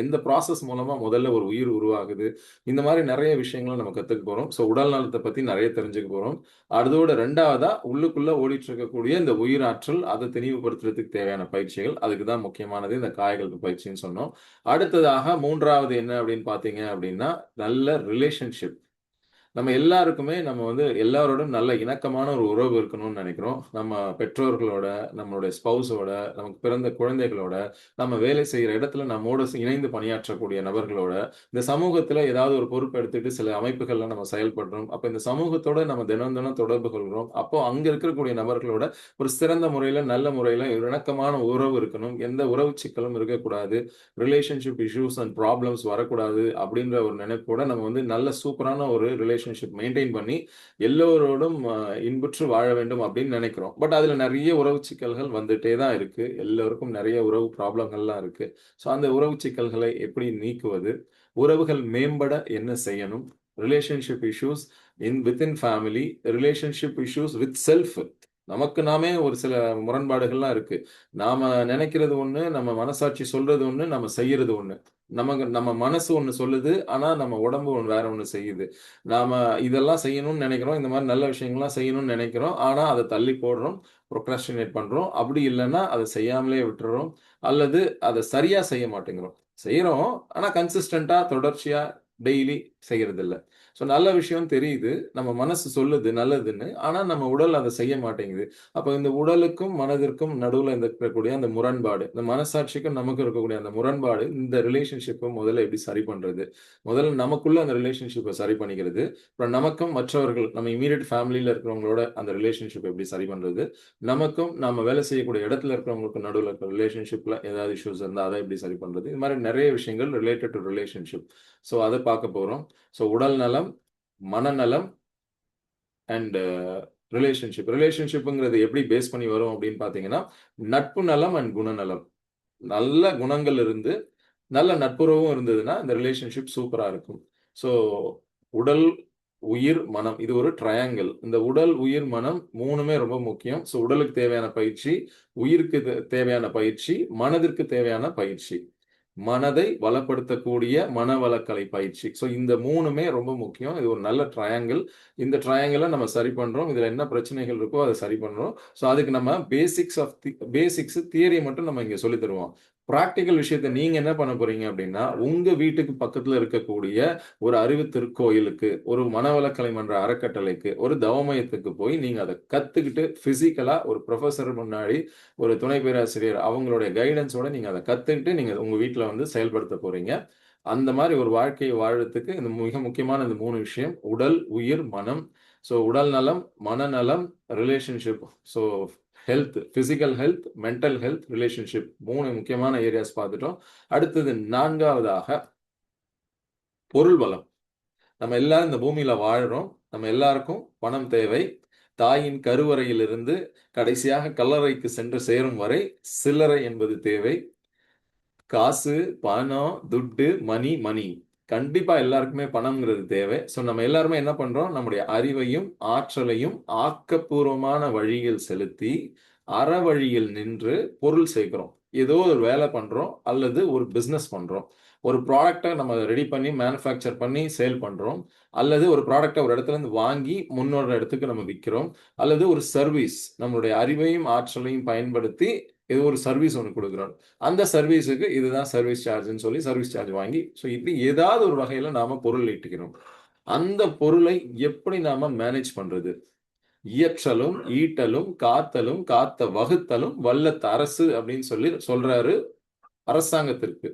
எந்த ப்ராசஸ் மூலமா முதல்ல ஒரு உயிர் உருவாகுது, இந்த மாதிரி நிறைய விஷயங்களை நம்ம கத்துக்க போறோம். ஸோ உடல் நலத்தை பத்தி நிறைய தெரிஞ்சுக்க போறோம். அதோட 2வதா உள்ளுக்குள்ள ஓடிட்டு இருக்கக்கூடிய இந்த உயிராற்றல், அதை தெளிவுபடுத்துறதுக்கு தேவையான பயிற்சிகள். அதுக்கு தான் முக்கியமானது இந்த காயகல்ப பயிற்சின்னு சொன்னோம். அடுத்ததாக 3வது என்ன அப்படின்னு பார்த்தீங்க அப்படின்னா, நல்ல ரிலேஷன்ஷிப். நம்ம எல்லாருக்குமே நம்ம வந்து எல்லாரோடும் நல்ல இணக்கமான ஒரு உறவு இருக்கணும்னு நினைக்கிறோம். நம்ம பெற்றோர்களோட, நம்மளுடைய ஸ்பௌஸோட, நமக்கு பிறந்த குழந்தைகளோட, நம்ம வேலை செய்யற இடத்துல நம்மோட இணைந்து பணியாற்றக்கூடிய நபர்களோட, இந்த சமூகத்துல ஏதாவது ஒரு பொறுப்பு எடுத்துட்டு சில அமைப்புகள்ல நம்ம செயல்படுறோம். அப்ப இந்த சமூகத்தோட நம்ம தினம் தினம் தொடர்பு கொள்கிறோம். அப்போ அங்க இருக்கக்கூடிய நபர்களோட ஒரு சிறந்த முறையில, நல்ல முறையில இணக்கமான உறவு இருக்கணும். எந்த உறவு சிக்கலும் இருக்கக்கூடாது. ரிலேஷன்ஷிப் இஷ்யூஸ் அண்ட் ப்ராப்ளம்ஸ் வரக்கூடாது அப்படின்ற ஒரு நினைப்போட நம்ம வந்து நல்ல சூப்பரான ஒரு ரிலேஷன்ஷிப் மெயின்டைன் பண்ணி எல்லோரோடும் இன்புற்று வாழ வேண்டும் அப்படின்னு நினைக்கிறோம். பட் அதுல நிறைய உறவு சிக்கல்கள் வந்துட்டே தான் இருக்கு. எல்லோருக்கும் நிறைய உறவு ப்ராப்ளங்கள்லாம் இருக்கு. ஸோ அந்த உறவு சிக்கல்களை எப்படி நீக்குவது, உறவுகள் மேம்பட என்ன செய்யணும், relationship issues within family, relationship issues with self. நமக்கு நாமே ஒரு சில முரண்பாடுகள்லாம் இருக்கு. நாம நினைக்கிறது ஒண்ணு, நம்ம மனசாட்சி சொல்றது ஒண்ணு, நம்ம செய்யறது ஒண்ணு. நம்ம மனசு ஒண்ணு சொல்லுது, ஆனா நம்ம உடம்பு வேற ஒண்ணு செய்யுது. நாம இதெல்லாம் செய்யணும்னு நினைக்கிறோம், இந்த மாதிரி நல்ல விஷயங்கள்லாம் செய்யணும்னு நினைக்கிறோம், ஆனா அதை தள்ளி போடுறோம், ப்ரொக்ராஸ்டினேட் பண்றோம். அப்படி இல்லைன்னா அதை செய்யாமலே விட்டுறோம், அல்லது அதை சரியா செய்ய மாட்டேங்கிறோம். செய்யறோம், ஆனா கன்சிஸ்டண்டா தொடர்ச்சியா டெய்லி செய்யறது இல்ல. ஸோ நல்ல விஷயம் தெரியுது, நம்ம மனசு சொல்லுது நல்லதுன்னு, ஆனா நம்ம உடல் அதை செய்ய மாட்டேங்குது. அப்ப இந்த உடலுக்கும் மனதிற்கும் நடுவுல இருக்கக்கூடிய அந்த முரண்பாடு, இந்த மனசாட்சிக்கும் நமக்கு இருக்கக்கூடிய அந்த முரண்பாடு, இந்த ரிலேஷன்ஷிப்பை முதல்ல எப்படி சரி பண்றது, முதல்ல நமக்குள்ள அந்த ரிலேஷன்ஷிப்பை சரி பண்ணிக்கிறது, அப்புறம் நமக்கும் மற்றவர்கள், நம்ம இமீடியட் ஃபேமிலியில இருக்கிறவங்களோட அந்த ரிலேஷன்ஷிப் எப்படி சரி பண்றது, நமக்கும் நம்ம வேலை செய்யக்கூடிய இடத்துல இருக்கிறவங்களுக்கு நடுவில் இருக்கிற ரிலேஷன்ஷிப்ல ஏதாவது இஷ்யூஸ் இருந்தால் அதை எப்படி சரி பண்றது, இது மாதிரி நிறைய விஷயங்கள் ரிலேட்டட் டு ரிலேஷன்ஷிப். ஸோ அதை பார்க்க போறோம். ஸோ உடல் நலம், மனநலம் அண்ட் ரிலேஷன்ஷிப்ங்கிறது எப்படி பேஸ் பண்ணி வரும் அப்படின்னு பார்த்தீங்கன்னா, நட்பு நலம் அண்ட் குணநலம். நல்ல குணங்கள் இருந்து நல்ல நட்புறவும் இருந்ததுன்னா இந்த ரிலேஷன்ஷிப் சூப்பரா இருக்கும். ஸோ உடல், உயிர், மனம் இது ஒரு ட்ரையாங்கிள். இந்த உடல், உயிர், மனம் 3மே ரொம்ப முக்கியம். ஸோ உடலுக்கு தேவையான பயிற்சி, உயிருக்கு தேவையான பயிற்சி, மனதிற்கு தேவையான பயிற்சி. மனதை வளப்படுத்தக்கூடிய மனவளக்கலை பயிற்சி. ஸோ இந்த 3மே ரொம்ப முக்கியம். இது ஒரு நல்ல ட்ரையாங்கிள். இந்த ட்ரையாங்கிள நம்ம சரி பண்றோம். இதுல என்ன பிரச்சனைகள் இருக்கோ அத சரி பண்றோம். ஸோ அதுக்கு நம்ம பேசிக்ஸ் தியரி மட்டும் நம்ம இங்க சொல்லித் தருவோம். பிராக்டிகல் விஷயத்த நீங்க என்ன பண்ண போறீங்க அப்படின்னா, உங்க வீட்டுக்கு பக்கத்துல இருக்கக்கூடிய ஒரு அறிவு திருக்கோயிலுக்கு, ஒரு மனவளக்கலை மன்ற அறக்கட்டளைக்கு, ஒரு தவமயத்துக்கு போய் நீங்க அத கத்துக்கிட்டு பிசிக்கலா ஒரு புரொஃபசர் முன்னாடி, ஒரு துணை பேராசிரியர் அவங்களுடைய கைடன்ஸோட நீங்க அத கத்துக்கிட்டு நீங்க உங்க வீட்ல வந்து செயல்படுத்த போறீங்க. அந்த மாரி ஒரு வாழ்க்கைய வாழறதுக்கு இந்த மிக முக்கியமான இந்த 3 விஷயம். உடல், உயிர், மனம். ஸோ உடல் நலம், மனநலம், relationship. So physical health, mental health, relationship 3 முக்கியமான ஏரியாஸ் பார்த்துட்டோம். அடுத்தது 4வதாக பொருள் வளம். நம்ம எல்லாரும் இந்த பூமியில வாழ்றோம். நம்ம எல்லாருக்கும் பணம் தேவை. தாயின் கருவறையிலிருந்து கடைசியாக கல்லறைக்கு சென்று சேரும் வரை சில்லறை என்பது தேவை. காசு, பணம், துட்டு, மணி. கண்டிப்பா எல்லாருக்குமே பணம்ங்கிறது தேவை. ஸோ நம்ம எல்லாருமே என்ன பண்றோம்? நம்முடைய அறிவையும், ஆற்றலையும் ஆக்கப்பூர்வமான வழியில் செலுத்தி, அறவழியில் நின்று பொருள் சேர்க்கிறோம். ஏதோ ஒரு வேலை பண்றோம் அல்லது ஒரு பிசினஸ் பண்றோம். ஒரு ப்ராடக்ட்ட நம்ம ரெடி பண்ணி மேனுஃபேக்சர் பண்ணி சேல் பண்றோம். அல்லது ஒரு ப்ராடக்ட்ட ஒரு இடத்துல இருந்து வாங்கி முன்னொரு இடத்துக்கு நம்ம விக்கிறோம். அல்லது ஒரு சர்வீஸ் நம்மளுடைய அறிவையும், ஆற்றலையும் பயன்படுத்தி ஏதோ ஒரு சர்வீஸ் ஒண்ணு குடுக்குறோம். அந்த சர்வீஸுக்கு இதுதான் சர்வீஸ் சார்ஜ்ன்னு சொல்லி சர்வீஸ் சார்ஜ் வாங்கி, ஸோ இப்படி ஏதாவது ஒரு வகையில நாம பொருள் ஈட்டுகிறோம். அந்த பொருளை எப்படி நாம மேனேஜ் பண்றது? இயற்றலும், ஈட்டலும், காத்தலும், காத்த வகுத்தலும் வல்லத்து அரசு அப்படின்னு சொல்லி சொல்றாரு அரசாங்கத்திற்கு.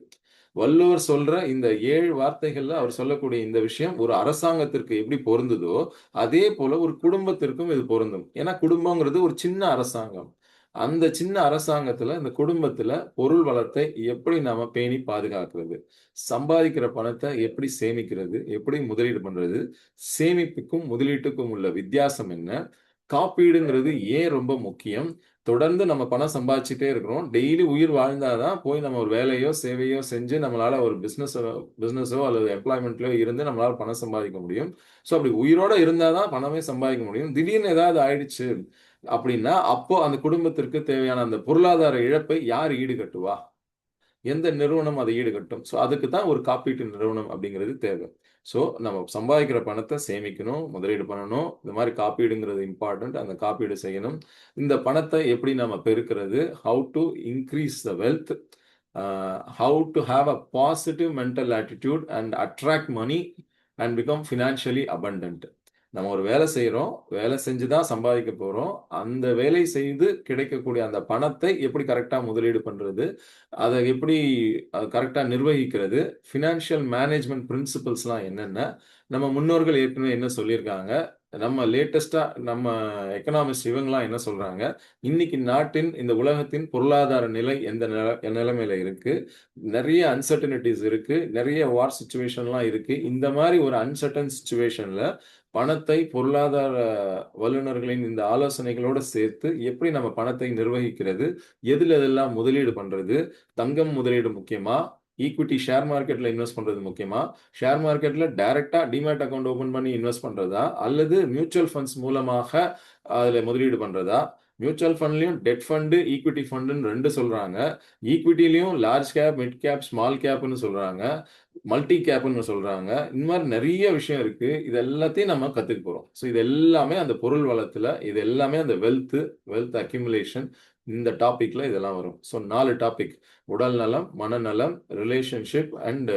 வள்ளுவர் சொல்ற இந்த 7 வார்த்தைகள்ல அவர் சொல்லக்கூடிய இந்த விஷயம் ஒரு அரசாங்கத்திற்கு எப்படி பொருந்துதோ, அதே போல ஒரு குடும்பத்திற்கும் இது பொருந்தும். ஏன்னா குடும்பங்கிறது ஒரு சின்ன அரசாங்கம். அந்த சின்ன அரசாங்கத்துல, இந்த குடும்பத்துல பொருள் வளத்தை எப்படி நாம பேணி பாதுகாக்கிறது? சம்பாதிக்கிற பணத்த எப்படி சேமிக்கிறது? எப்படி முதலீடு பண்றது? சேமிப்புக்கும், முதலீட்டுக்கும் உள்ள வித்தியாசம் என்ன? காப்பீடுங்கிறது ஏன் ரொம்ப முக்கியம்? தொடர்ந்து நம்ம பணம் சம்பாதிச்சுட்டே இருக்கிறோம். டெய்லி உயிர் வாழ்ந்தா தான் போய் நம்ம ஒரு வேலையோ, சேவையோ செஞ்சு நம்மளால ஒரு பிசினஸோ அல்லது எம்ப்ளாய்மென்ட்லயோ இருந்து நம்மளால பணம் சம்பாதிக்க முடியும். ஸோ அப்படி உயிரோட இருந்தா தான் பணமே சம்பாதிக்க முடியும். திடீர்னு ஏதாவது ஆயிடுச்சு அப்படின்னா, அப்போ அந்த குடும்பத்திற்கு தேவையான அந்த பொருளாதார இழப்பை யார் ஈடுகட்டுவா? எந்த நிறுவனம் அதை ஈடுகட்டும்? ஸோ அதுக்கு தான் ஒரு காப்பீட்டு நிறுவனம் அப்படிங்கிறது தேவை. ஸோ நம்ம சம்பாதிக்கிற பணத்த சேமிக்கணும், முதலீடு பண்ணணும். இந்த மாரி காப்பீடுங்கிறது இம்பார்ட்டன்ட். அந்த காப்பீடு செய்யணும். இந்த பணத்த எப்படி நாம பெருக்குறது? How to increase the wealth? Uh how to have a positive mental attitude and attract money and become financially abundant. நம்ம ஒரு வேலை செய்றோம். வேலை செஞ்சு தான் சம்பாதிக்க போறோம். அந்த வேலை செய்து கிடைக்கக்கூடிய அந்த பணத்தை எப்படி கரெக்ட்டா முதலீடு பண்றது? அத எப்படி கரெக்ட்டா நிர்வகிக்கிறது? ஃபினான்ஷியல் மேனேஜ்மென்ட் பிரின்சிபிள்ஸ்லாம் என்னென்ன? நம்ம முன்னோர்கள் ஏற்கனவே என்ன சொல்லியிருக்காங்க? நம்ம லேட்டஸ்ட்டா நம்ம எக்கனாமிஸ்ட் இவங்கலாம் என்ன சொல்றாங்க? இன்னைக்கு நாட்டின், இந்த உலகத்தின் பொருளாதார நிலை எந்த நிலைமையில இருக்கு? நெறைய அன்சர்டனிட்டீஸ் இருக்கு. நெறைய வார் சிச்சுவேஷன்லாம் இருக்கு. இந்த மாரி ஒரு அன்சர்டன் சிச்சுவேஷன்ல பணத்தை பொருளாதார வல்லுனர்களின் இந்த ஆலோசனைகளோட சேர்த்து எப்படி நம்ம பணத்தை நிர்வகிக்கிறது? எதுல எதெல்லாம் முதலீடு பண்றது? தங்கம் முதலீடு முக்கியமா? ஈக்விட்டி ஷேர் மார்க்கெட்ல இன்வெஸ்ட் பண்றது முக்கியமா? ஷேர் மார்க்கெட்ல டைரக்ட்டா டிமேட் அக்கவுண்ட் ஓப்பன் பண்ணி இன்வெஸ்ட் பண்றதா? அல்லது மியூச்சுவல் ஃபண்ட்ஸ் மூலமாக அதுல முதலீடு பண்றதா? மியூச்சுவல் ஃபண்ட்லயும் டெட் ஃபண்ட், ஈக்விட்டி ஃபண்டுன்னு 2 சொல்றாங்க. ஈக்விட்டிலயும் large cap, mid cap, small கேப்ன்னு சொல்றாங்க. மல்டி கேப்ன்னு சொல்றாங்க. இந்த மாரி நெறைய விஷயம் இருக்கு. இது எல்லாத்தையும் நம்ம கத்துக்க போறோம். ஸோ இது எல்லாமே அந்த பொருள் வளத்துல, இது எல்லாமே அந்த வெல்த் அக்யூமுலேஷன் இந்த டாபிக்ல இதெல்லாம் வரும். So 4 topic. உடல் நலம், மனநலம், ரிலேஷன்ஷிப் அண்ட்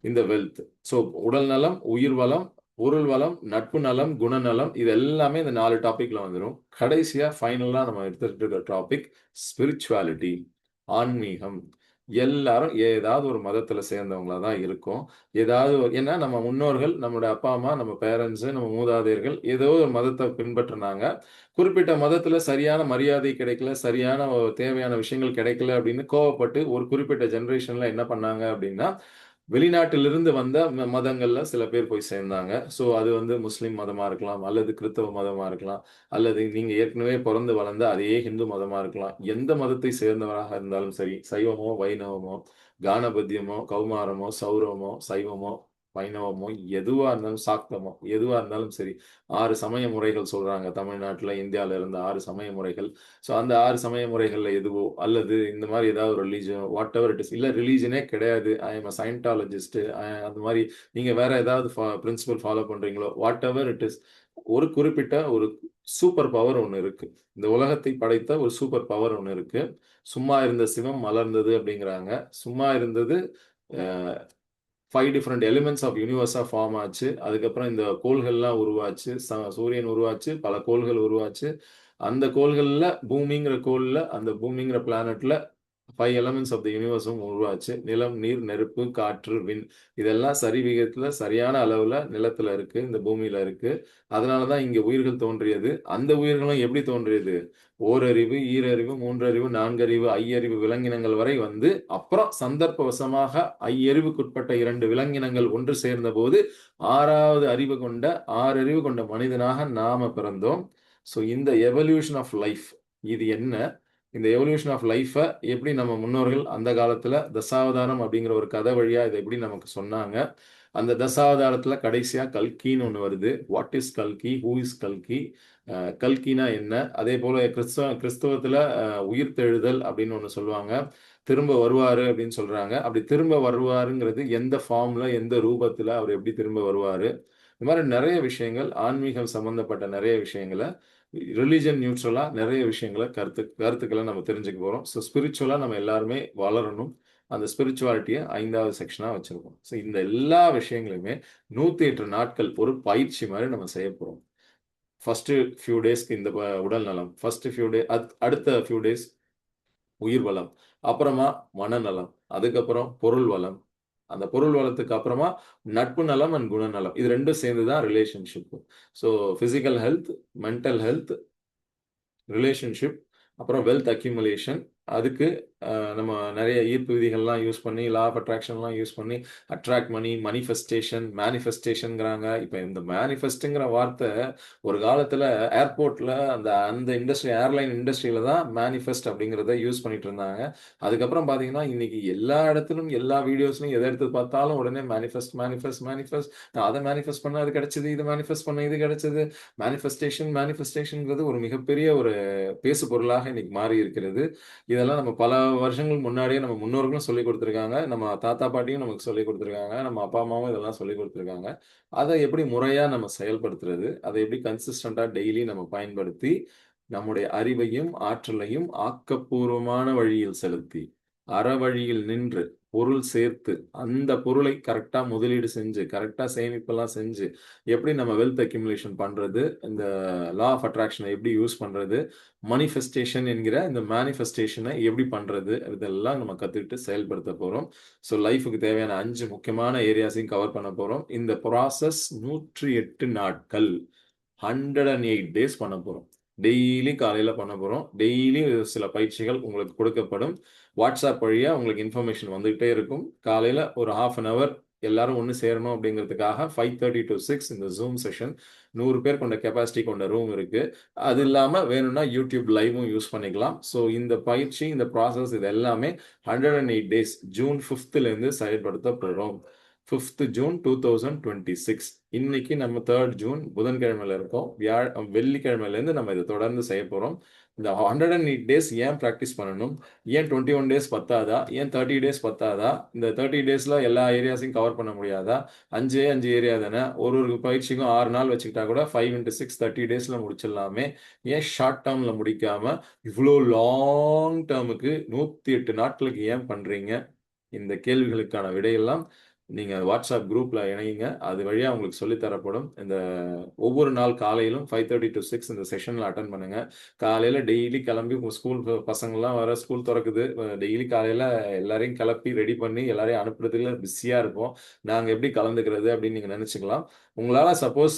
இந்த வெல்த். ஸோ உடல் நலம், உயிர் வளம், பொருள் வளம், நட்பு நலம், குணநலம் இது எல்லாமே இந்த 4 டாபிக்ல வந்துரும். கடைசியா ஃபைனலா நம்ம எடுத்துட்டு இருக்க டாபிக் ஸ்பிரிச்சுவாலிட்டி. ஆன்மீகம். எல்லாரும் ஏதாவது ஒரு மதத்துல சேர்ந்தவங்களா தான் இருக்கோம். ஏன்னா நம்ம முன்னோர்கள், நம்முடைய அப்பா, அம்மா, நம்ம பேரண்ட்ஸ், நம்ம மூதாதையர்கள் ஏதோ ஒரு மதத்த பின்பற்றுனாங்க. குறிப்பிட்ட மதத்துல சரியான மரியாதை கிடைக்கல, சரியான தேவையான விஷயங்கள் கிடைக்கல அப்படின்னு கோவப்பட்டு ஒரு குறிப்பிட்ட ஜெனரேஷன்ல என்ன பண்ணாங்க அப்படின்னா, வெளிநாட்டிலிருந்து வந்த மதங்கள்ல சில பேர் போய் சேர்ந்தாங்க. ஸோ அது வந்து முஸ்லிம் மதமா இருக்கலாம், அல்லது கிறிஸ்தவ மதமா இருக்கலாம், அல்லது நீங்க ஏற்கனவே பொறந்து வளர்ந்த அதே ஹிந்து மதமா இருக்கலாம். எந்த மதத்தை சேர்ந்தவராக இருந்தாலும் சரி, சைவமோ, வைணவமோ, கானபத்தியமோ, கௌமாரமோ, சௌரமோ, சைவமோ, வைணவமோ, எதுவா இருந்தாலும், சாக்தமோ, எதுவா இருந்தாலும் சரி, 6 சமய முறைகள் சொல்றாங்க. தமிழ்நாட்டுல, இந்தியால இருந்து 6 சமய முறைகள். ஸோ அந்த 6 சமய முறைகள்ல எதுவோ, அல்லது இந்த மாரி ஏதாவது ஒரு religion, what ever it is. இல்ல ரிலிஜனே கிடையாது. ஐ அம் அ சயின்டாலஜிஸ்ட். அந்த மாரி நீங்க வேற ஏதாவது பிரின்சிபல் ஃபாலோ பண்றீங்களோ, வாட் எவர் இட் இஸ். ஒரு குறிப்பிட்ட ஒரு சூப்பர் பவர் ஒண்ணு இருக்கு. இந்த உலகத்தை படைத்த ஒரு சூப்பர் பவர் ஒண்ணு இருக்கு. சும்மா இருந்த சிவம் மலர்ந்தது அப்படிங்கிறாங்க. சும்மா இருந்தது. அ 5 டிஃபரெண்ட் எலிமெண்ட்ஸ் ஆஃப் யூனிவர்ஸா ஃபார்ம் ஆச்சு. அதுக்கப்புறம் இந்த கோள்கள்லாம் உருவாச்சு. சூரியன் உருவாச்சு. பல கோள்கள் உருவாச்சு. அந்த கோள்கள்ல பூமிங்கிற கோள்ல, அந்த பூமிங்கிற பிளானட்ல 5 எலிமெண்ட்ஸ் ஆஃப் த யூனிவர்ஸும் உருவாச்சு. நிலம், நீர், நெருப்பு, காற்று, விண். இதெல்லாம் சரிவிகிதத்துல, சரியான அளவுல நிலத்துல இருக்கு. இந்த பூமியில இருக்கு. அதனால தான் இங்க உயிர்கள் தோன்றியது. அந்த உயிர்களும் எப்படி தோன்றியது? ஓரறிவு, ஈரறிவு, மூன்றறிவு, நான்கறிவு, ஐயறிவு விலங்கினங்கள் வரை வந்து, அப்புறம் சந்தர்ப்பவசமாக ஐயறிவுக்குட்பட்ட 2 விலங்கினங்கள் ஒன்று சேர்ந்தபோது, 6வது அறிவு கொண்ட, 6 அறிவு கொண்ட மனிதனாக நாம பிறந்தோம். ஸோ இந்த எவல்யூஷன் ஆஃப் லைஃப் இது என்ன? இந்த எவல்யூஷன் ஆஃப் லைஃப எப்படி நம்ம முன்னோர்கள் அந்த காலத்துல தசாவதாரம் அப்படிங்கிற ஒரு கதை வழியா இதை எப்படி நமக்கு சொன்னாங்க? அந்த தசாவதாரத்துல கடைசியா கல்கின்னு ஒண்ணு வருது. வாட் இஸ் கல்கி? ஹூ இஸ் கல்கி? கல்கினா என்ன? அதே போல கிறிஸ்தவத்துல உயிர்த்தெழுதல் அப்படின்னு ஒண்ணு சொல்லுவாங்க. திரும்ப வருவாரு அப்படின்னு சொல்றாங்க. அப்படி திரும்ப வருவாருங்கிறது எந்த ஃபார்ம்ல, எந்த ரூபத்துல அவர் எப்படி திரும்ப வருவாரு? இந்த மாதிரி நிறைய விஷயங்கள், ஆன்மீகம் சம்பந்தப்பட்ட நிறைய விஷயங்களை, ரிலிஜன் நியூட்ரலா நிறைய விஷயங்களை, கருத்துக்களை நம்ம தெரிஞ்சுக்க போறோம். ஸோ ஸ்பிரிச்சுவலா நம்ம எல்லாருமே வளரணும். அந்த ஸ்பிரிச்சுவாலிட்டியை 5வது செக்ஷனா வச்சிருக்கோம். ஸோ இந்த எல்லா விஷயங்களையுமே 108 நாட்கள் ஒரு பயிற்சி மாதிரி நம்ம செய்ய போறோம். ஃபர்ஸ்ட் ஃபியூ டேஸ்க்கு இந்த உடல் நலம், ஃபர்ஸ்ட் ஃபியூ டே, அடுத்த ஃபியூ டேஸ் உயிர் வளம், அப்புறமா மனநலம், அதுக்கப்புறம் பொருள் வளம், அந்த பொருள் வளத்துக்கு அப்புறமா நட்பு நலம் அண்ட் குணநலம். இது ரெண்டும் சேர்ந்து தான் relationship. So physical health, mental health, relationship, அப்புறம் வெல்த் அக்யூமுலேஷன். அதுக்கு நம்ம நிறைய ஈர்ப்பு விதிகள்லாம் யூஸ் பண்ணி, லா ஆஃப் அட்ராக்ஷன்லாம் யூஸ் பண்ணி அட்ராக்ட் மணி, மனிஃபெஸ்டேஷன், மேனிஃபெஸ்டேஷன்ங்கிறாங்க. இப்போ இந்த மேனிஃபெஸ்ட்டுங்கிற வார்த்தை ஒரு காலத்தில் ஏர்போர்ட்டில் அந்த அந்த இண்டஸ்ட்ரி, ஏர்லைன் இண்டஸ்ட்ரியில தான் மேனிஃபெஸ்ட் அப்படிங்கிறத யூஸ் பண்ணிட்டு இருந்தாங்க. அதுக்கப்புறம் பார்த்தீங்கன்னா இன்னைக்கு எல்லா இடத்துலும், எல்லா வீடியோஸ்லையும் எதை எடுத்து பார்த்தாலும் உடனே மேனிஃபெஸ்ட், மேனிஃபெஸ்ட், மேனிஃபெஸ்ட். நான் அதை மேனிஃபெஸ்ட் பண்ண அது கிடைச்சது, இது மேனிஃபெஸ்ட் பண்ண இது கிடைச்சது. மேனிஃபெஸ்டேஷன்ங்கிறது ஒரு மிகப்பெரிய ஒரு பேசு பொருளாக இன்னைக்கு மாறி இருக்கிறது. இதெல்லாம் நம்ம பல வருஷங்கள் முன்னாடியே நம்ம முன்னோர்களும் சொல்லிக் கொடுத்துருக்காங்க. நம்ம தாத்தா பாட்டியும் நமக்கு சொல்லிக் கொடுத்துருக்காங்க. நம்ம அப்பா அம்மாவும் இதெல்லாம் சொல்லிக் கொடுத்துருக்காங்க. அதை எப்படி முறையா நம்ம செயல்படுத்துறது, அதை எப்படி கன்சிஸ்டண்டா டெய்லி நம்ம பயன்படுத்தி நம்முடைய அறிவையும் ஆற்றலையும் ஆக்கப்பூர்வமான வழியில் செலுத்தி, அறவழியில் நின்று, பொருள் சேர்த்து, அந்த பொருளை கரெக்டா முதலீடு செஞ்சு, கரெக்டா சேமிப்பெல்லாம் செஞ்சு, எப்படி நம்ம வெல்த் அக்யூமுலேஷன் பண்றது, இந்த லா ஆஃப் அட்ராக்ஷனை எப்படி யூஸ் பண்றது, மனிஃபெஸ்டேஷன் என்கிற இந்த மேனிஃபெஸ்டேஷனை எப்படி பண்றது, இதெல்லாம் நம்ம கத்துக்கிட்டு செயல்படுத்த போறோம். ஸோ லைஃபுக்கு தேவையான 5 முக்கியமான ஏரியாஸையும் கவர் பண்ண போறோம். இந்த ப்ராசஸ் 108 நாட்கள், 108 டேஸ் பண்ண போறோம். டெய்லி காலையில பண்ண போறோம். டெய்லி சில பயிற்சிகள் உங்களுக்கு கொடுக்கப்படும். வாட்ஸ்அப் வழியா உங்களுக்கு இன்ஃபர்மேஷன் வந்துகிட்டே இருக்கும். காலையில ஒரு ஹாஃப் அன் அவர் எல்லாரும் ஒன்று சேரணும் அப்படிங்கிறதுக்காக 5:30 to 6 இந்த ஜூம் செஷன். 100 பேர் கொண்ட கெப்பாசிட்டி கொண்ட ரூம் இருக்கு. அது இல்லாமல் வேணும்னா யூடியூப் லைவும் யூஸ் பண்ணிக்கலாம். ஸோ இந்த பயிற்சி, இந்த ப்ராசஸ், இது எல்லாமே 108 டேஸ் ஜூன் 5th செயல்படுத்த போகிறோம். 5th June 2026. இன்னைக்கு நம்ம 3rd ஜூன் புதன்கிழமையில இருக்கோம். வெள்ளிக்கிழமையிலேருந்து நம்ம இதை தொடர்ந்து செய்ய போகிறோம். இந்த 108 டேஸ் ஏன் ப்ராக்டிஸ் பண்ணணும்? ஏன் 21 டேஸ் பத்தாதா? ஏன் 30 டேஸ் பத்தாதா? இந்த 30 டேஸில் எல்லா ஏரியாஸையும் கவர் பண்ண முடியாதா? 5 ஏரியா தானே. ஒரு பயிற்சிக்கும் 6 நாள் வச்சுக்கிட்டா கூட 5 into 6 30 டேஸில் முடிச்சிடலாமே. ஏன் ஷார்ட் டேர்மில் முடிக்காம இவ்வளோ லாங் டேர்முக்கு 108 நாட்களுக்கு ஏன் பண்ணுறீங்க? இந்த கேள்விகளுக்கான விடையெல்லாம் நீங்கள் வாட்ஸ்அப் குரூப்பில் இணையுங்க. அது வழியாக உங்களுக்கு சொல்லித்தரப்படும். இந்த ஒவ்வொரு நாள் காலையிலும் 5:30 to 6 இந்த செஷனில் அட்டன் பண்ணுங்கள். காலையில் டெய்லி கிளம்பி உங்கள் ஸ்கூல் பசங்கள்லாம் வர, ஸ்கூல் திறக்குது. டெய்லி காலையில் எல்லாரையும் கிளப்பி ரெடி பண்ணி எல்லாரையும் அனுப்புறதுல பிஸியாக இருப்போம். நாங்கள் எப்படி கலந்துக்கிறது அப்படின்னு நீங்கள் நினச்சிக்கலாம். உங்களால் சப்போஸ்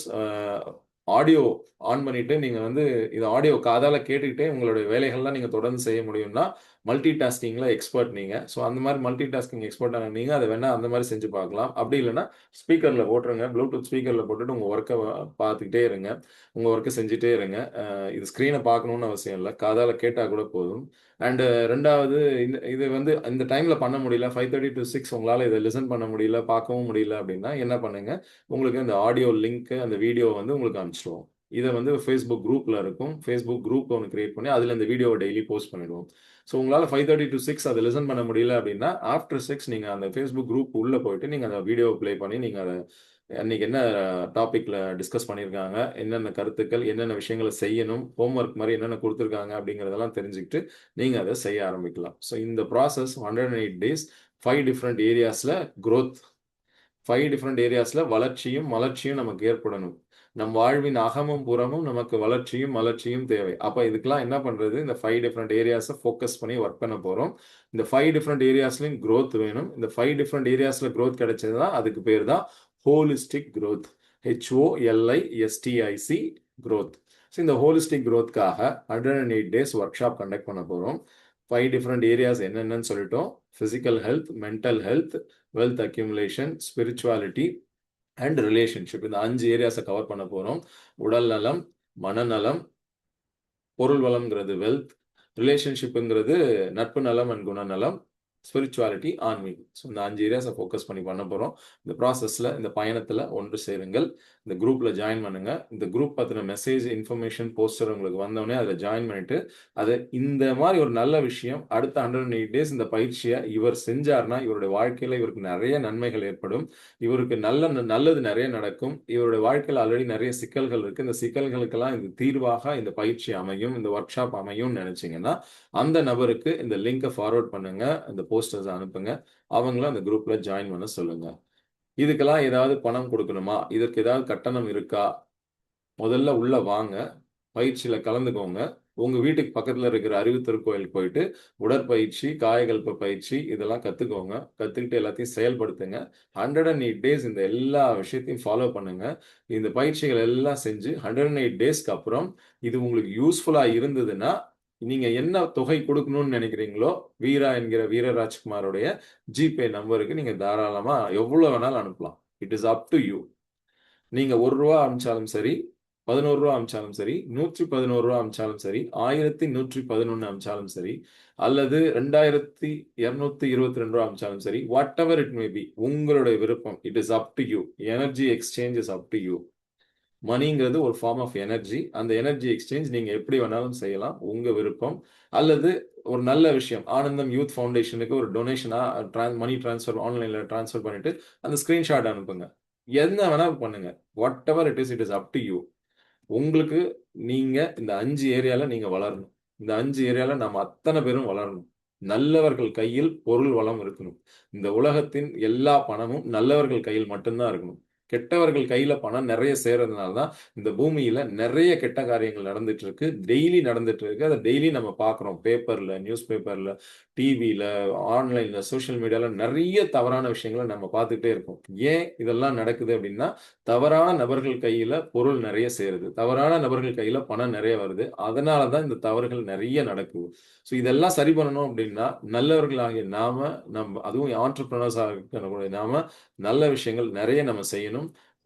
ஆடியோ ஆன் பண்ணிட்டு நீங்கள் வந்து இது ஆடியோ காதால் கேட்டுக்கிட்டே உங்களுடைய வேலைகள்லாம் நீங்கள் தொடர்ந்து செய்ய முடியும்னா மல்டி டாஸ்கிங்ல எக்ஸ்பர்ட் நீங்க. ஸோ அந்த மாதிரி மல்டி டாஸ்கிங் எக்ஸ்பர்ட்டான நீங்க அதை வேணா அந்த மாதிரி செஞ்சு பார்க்கலாம். அப்படி இல்லைன்னா ஸ்பீக்கர்ல போட்டுருங்க, ப்ளூடூத் ஸ்பீக்கர்ல போட்டுட்டு உங்க ஒர்க்கை பார்த்துக்கிட்டே இருங்க, உங்க ஒர்க்கை செஞ்சுட்டே இருங்க. இது ஸ்க்ரீனை பார்க்கணும்னு அவசியம் இல்லை, காதால கேட்டா கூட போதும். அண்ட் ரெண்டாவது, இது வந்து இந்த டைம்ல பண்ண முடியல, 5:30 to 6 உங்களால இதை லிசன் பண்ண முடியல, பார்க்கவும் முடியல அப்படின்னா என்ன பண்ணுங்க, உங்களுக்கு அந்த ஆடியோ லிங்க், அந்த வீடியோ வந்து உங்களுக்கு அனுப்பிச்சிடுவோம். இதை வந்து ஃபேஸ்புக் குரூப்ல இருக்கும், ஃபேஸ்புக் குரூப் ஒன்று கிரியேட் பண்ணி அதில் இந்த வீடியோவை டெய்லி போஸ்ட் பண்ணிடுவோம். ஸோ உங்களால் 5:30 to 6 அதை லிசன் பண்ண முடியல அப்படின்னா ஆஃப்டர் 6 நீங்கள் அந்த ஃபேஸ்புக் குரூப் உள்ளே போயிட்டு நீங்கள் அந்த வீடியோவை ப்ளே பண்ணி நீங்கள் அதை அன்னைக்கு என்ன டாபிக்ல டிஸ்கஸ் பண்ணியிருக்காங்க, என்னென்ன கருத்துக்கள், என்னென்ன விஷயங்களை செய்யணும், ஹோம்ஒர்க் மாதிரி என்னென்ன கொடுத்துருக்காங்க அப்படிங்கிறதெல்லாம் தெரிஞ்சுக்கிட்டு நீங்கள் அதை செய்ய ஆரம்பிக்கலாம். ஸோ இந்த ப்ராசஸ் 108 days 5 டிஃப்ரெண்ட் ஏரியாஸில் growth, 5 டிஃப்ரெண்ட் ஏரியாஸில் வளர்ச்சியும் மலர்ச்சியும் நமக்கு ஏற்படணும். நம் வாழ்வின் அகமும் புறமும் நமக்கு வளர்ச்சியும் மலர்ச்சியும் தேவை. அப்போ இதுக்கெல்லாம் என்ன பண்ணுறது, இந்த 5 டிஃப்ரெண்ட் ஏரியாஸை ஃபோக்கஸ் பண்ணி ஒர்க் பண்ண போகிறோம். இந்த 5 டிஃப்ரெண்ட் ஏரியாஸ்லையும் growth வேணும். இந்த 5 டிஃப்ரெண்ட் ஏரியாஸில் growth கிடைச்சது தான் அதுக்கு பேர் தான் holistic growth, HOLISTIC growth. So இந்த ஹோலிஸ்டிக் growthக்காக 108 days ஒர்க் ஷாப் கண்டக்ட் பண்ண போகிறோம். 5 டிஃப்ரெண்ட் ஏரியாஸ் என்னென்னு சொல்லிட்டோம். Physical health, mental health, wealth accumulation, spirituality and relationship. இந்த 5 ஏரியாஸை கவர் பண்ண போகிறோம். உடல் நலம், மனநலம், பொருள் வளம்ங்கிறது வெல்த், ரிலேஷன்ஷிப்புங்கிறது நட்பு நலம் அண்ட் குணநலம், ஸ்பிரிச்சுவாலிட்டி ஆன்மீகம். ஸோ இந்த 5 ஏரியாஸை ஃபோக்கஸ் பண்ணி பண்ண போகிறோம். இந்த ப்ராசஸில், இந்த பயணத்தில் ஒன்று சேருங்கள். இந்த குரூப்பில் ஜாயின் பண்ணுங்க. இந்த குரூப் பற்றின மெசேஜ், இன்ஃபர்மேஷன், போஸ்டர் உங்களுக்கு வந்தோடனே அதில் ஜாயின் பண்ணிட்டு அது இந்த மாதிரி ஒரு நல்ல விஷயம் அடுத்த 108 days இந்த பயிற்சியை இவர் செஞ்சார்னா இவருடைய வாழ்க்கையில் இவருக்கு நிறைய நன்மைகள் ஏற்படும், இவருக்கு நல்லது நிறைய நடக்கும். இவருடைய வாழ்க்கையில் ஆல்ரெடி நிறைய சிக்கல்கள் இருக்குது, இந்த சிக்கல்களுக்கெல்லாம் இந்த தீர்வாக இந்த பயிற்சி அமையும், இந்த ஒர்க் ஷாப் அமையும்னு நினச்சிங்கன்னா அந்த நபருக்கு இந்த லிங்கை ஃபார்வர்ட் பண்ணுங்க, இந்த போஸ்டர்ஸ் அனுப்புங்க, அவங்களும் அந்த குரூப்ல ஜாயின் பண்ண சொல்லுங்க. இதுக்கெல்லாம் ஏதாவது பணம் கொடுக்கணுமா, இதற்கு ஏதாவது கட்டணம் இருக்கா? முதல்ல உள்ள வாங்க, பயிற்சியில கலந்துக்கோங்க. உங்க வீட்டுக்கு பக்கத்துல இருக்கிற அறிவு திருக்கோயிலுக்கு போயிட்டு உடற்பயிற்சி, காயகல்ப பயிற்சி இதெல்லாம் கத்துக்கோங்க. கத்துக்கிட்டு எல்லாத்தையும் செயல்படுத்துங்க. 108 days இந்த எல்லா விஷயத்தையும் ஃபாலோ பண்ணுங்க. இந்த பயிற்சிகள் எல்லாம் செஞ்சு 108 daysக்கு அப்புறம் இது உங்களுக்கு யூஸ்ஃபுல்லா இருந்ததுன்னா நீங்க என்ன தொகை கொடுக்கணும்னு நினைக்கிறீங்களோ வீரா என்கிற வீரராஜ்குமாரோடைய ஜிபே நம்பருக்கு நீங்க தாராளமா எவ்வளவு வேணாலும் அனுப்பலாம். It is up to you. நீங்க ₹1 அனுப்பிச்சாலும் சரி, ₹11 அனுப்பிச்சாலும் சரி, ₹111 அனுப்பிச்சாலும் சரி, 1111 அனுப்பிச்சாலும் சரி, அல்லது ₹2222 அனுப்பிச்சாலும் சரி, whatever it may be, உங்களுடைய விருப்பம். It is up to you. Energy exchange is up to you. மணிங்கிறது ஒரு ஃபார்ம் ஆஃப் எனர்ஜி. அந்த எனர்ஜி எக்ஸ்சேஞ்ச் நீங்க எப்படி வேணாலும் செய்யலாம், உங்க விருப்பம். அல்லது ஒரு நல்ல விஷயம், ஆனந்தம் யூத் ஃபவுண்டேஷனுக்கு ஒரு டொனேஷனா மணி டிரான்ஸ்ஃபர் ஆன்லைன்ல டிரான்ஸ்ஃபர் பண்ணிட்டு அந்த ஸ்கிரீன்ஷாட் அனுப்புங்க. என்ன வேணாலும் பண்ணுங்க. What ever it is up to you. உங்களுக்கு நீங்க இந்த 5 ஏரியால நீங்க வளரணும். இந்த 5 ஏரியால நம்ம அத்தனை பேரும் வளரணும். நல்லவர்கள் கையில் பொருள் வளம் இருக்கணும். இந்த உலகத்தின் எல்லா பணமும் நல்லவர்கள் கையில் மட்டும்தான் இருக்கணும். கெட்டவர்கள் கையில பணம் நிறைய சேர்றதுனால தான் இந்த பூமியில நிறைய கெட்ட காரியங்கள் நடந்துட்டு இருக்கு, டெய்லி நடந்துட்டு இருக்கு. அதை டெய்லி நம்ம பார்க்குறோம். பேப்பர்ல, நியூஸ் பேப்பர்ல, டிவியில, ஆன்லைன்ல, சோஷியல் மீடியால நிறைய தவறான விஷயங்களை நம்ம பார்த்துக்கிட்டே இருக்கோம். ஏன் இதெல்லாம் நடக்குது அப்படின்னா தவறான நபர்கள் கையில பொருள் நிறைய சேருது, தவறான நபர்கள் கையில பணம் நிறைய வருது. அதனால தான் இந்த தவறுகள் நிறைய நடக்குது. ஸோ இதெல்லாம் சரி பண்ணணும் அப்படின்னா நல்லவர்களாகிய நம்ம அதுவும் ஆண்டர்பிரினர்ஸாக இருக்கக்கூடிய நாம நல்ல விஷயங்கள் நிறைய நம்ம செய்யணும்.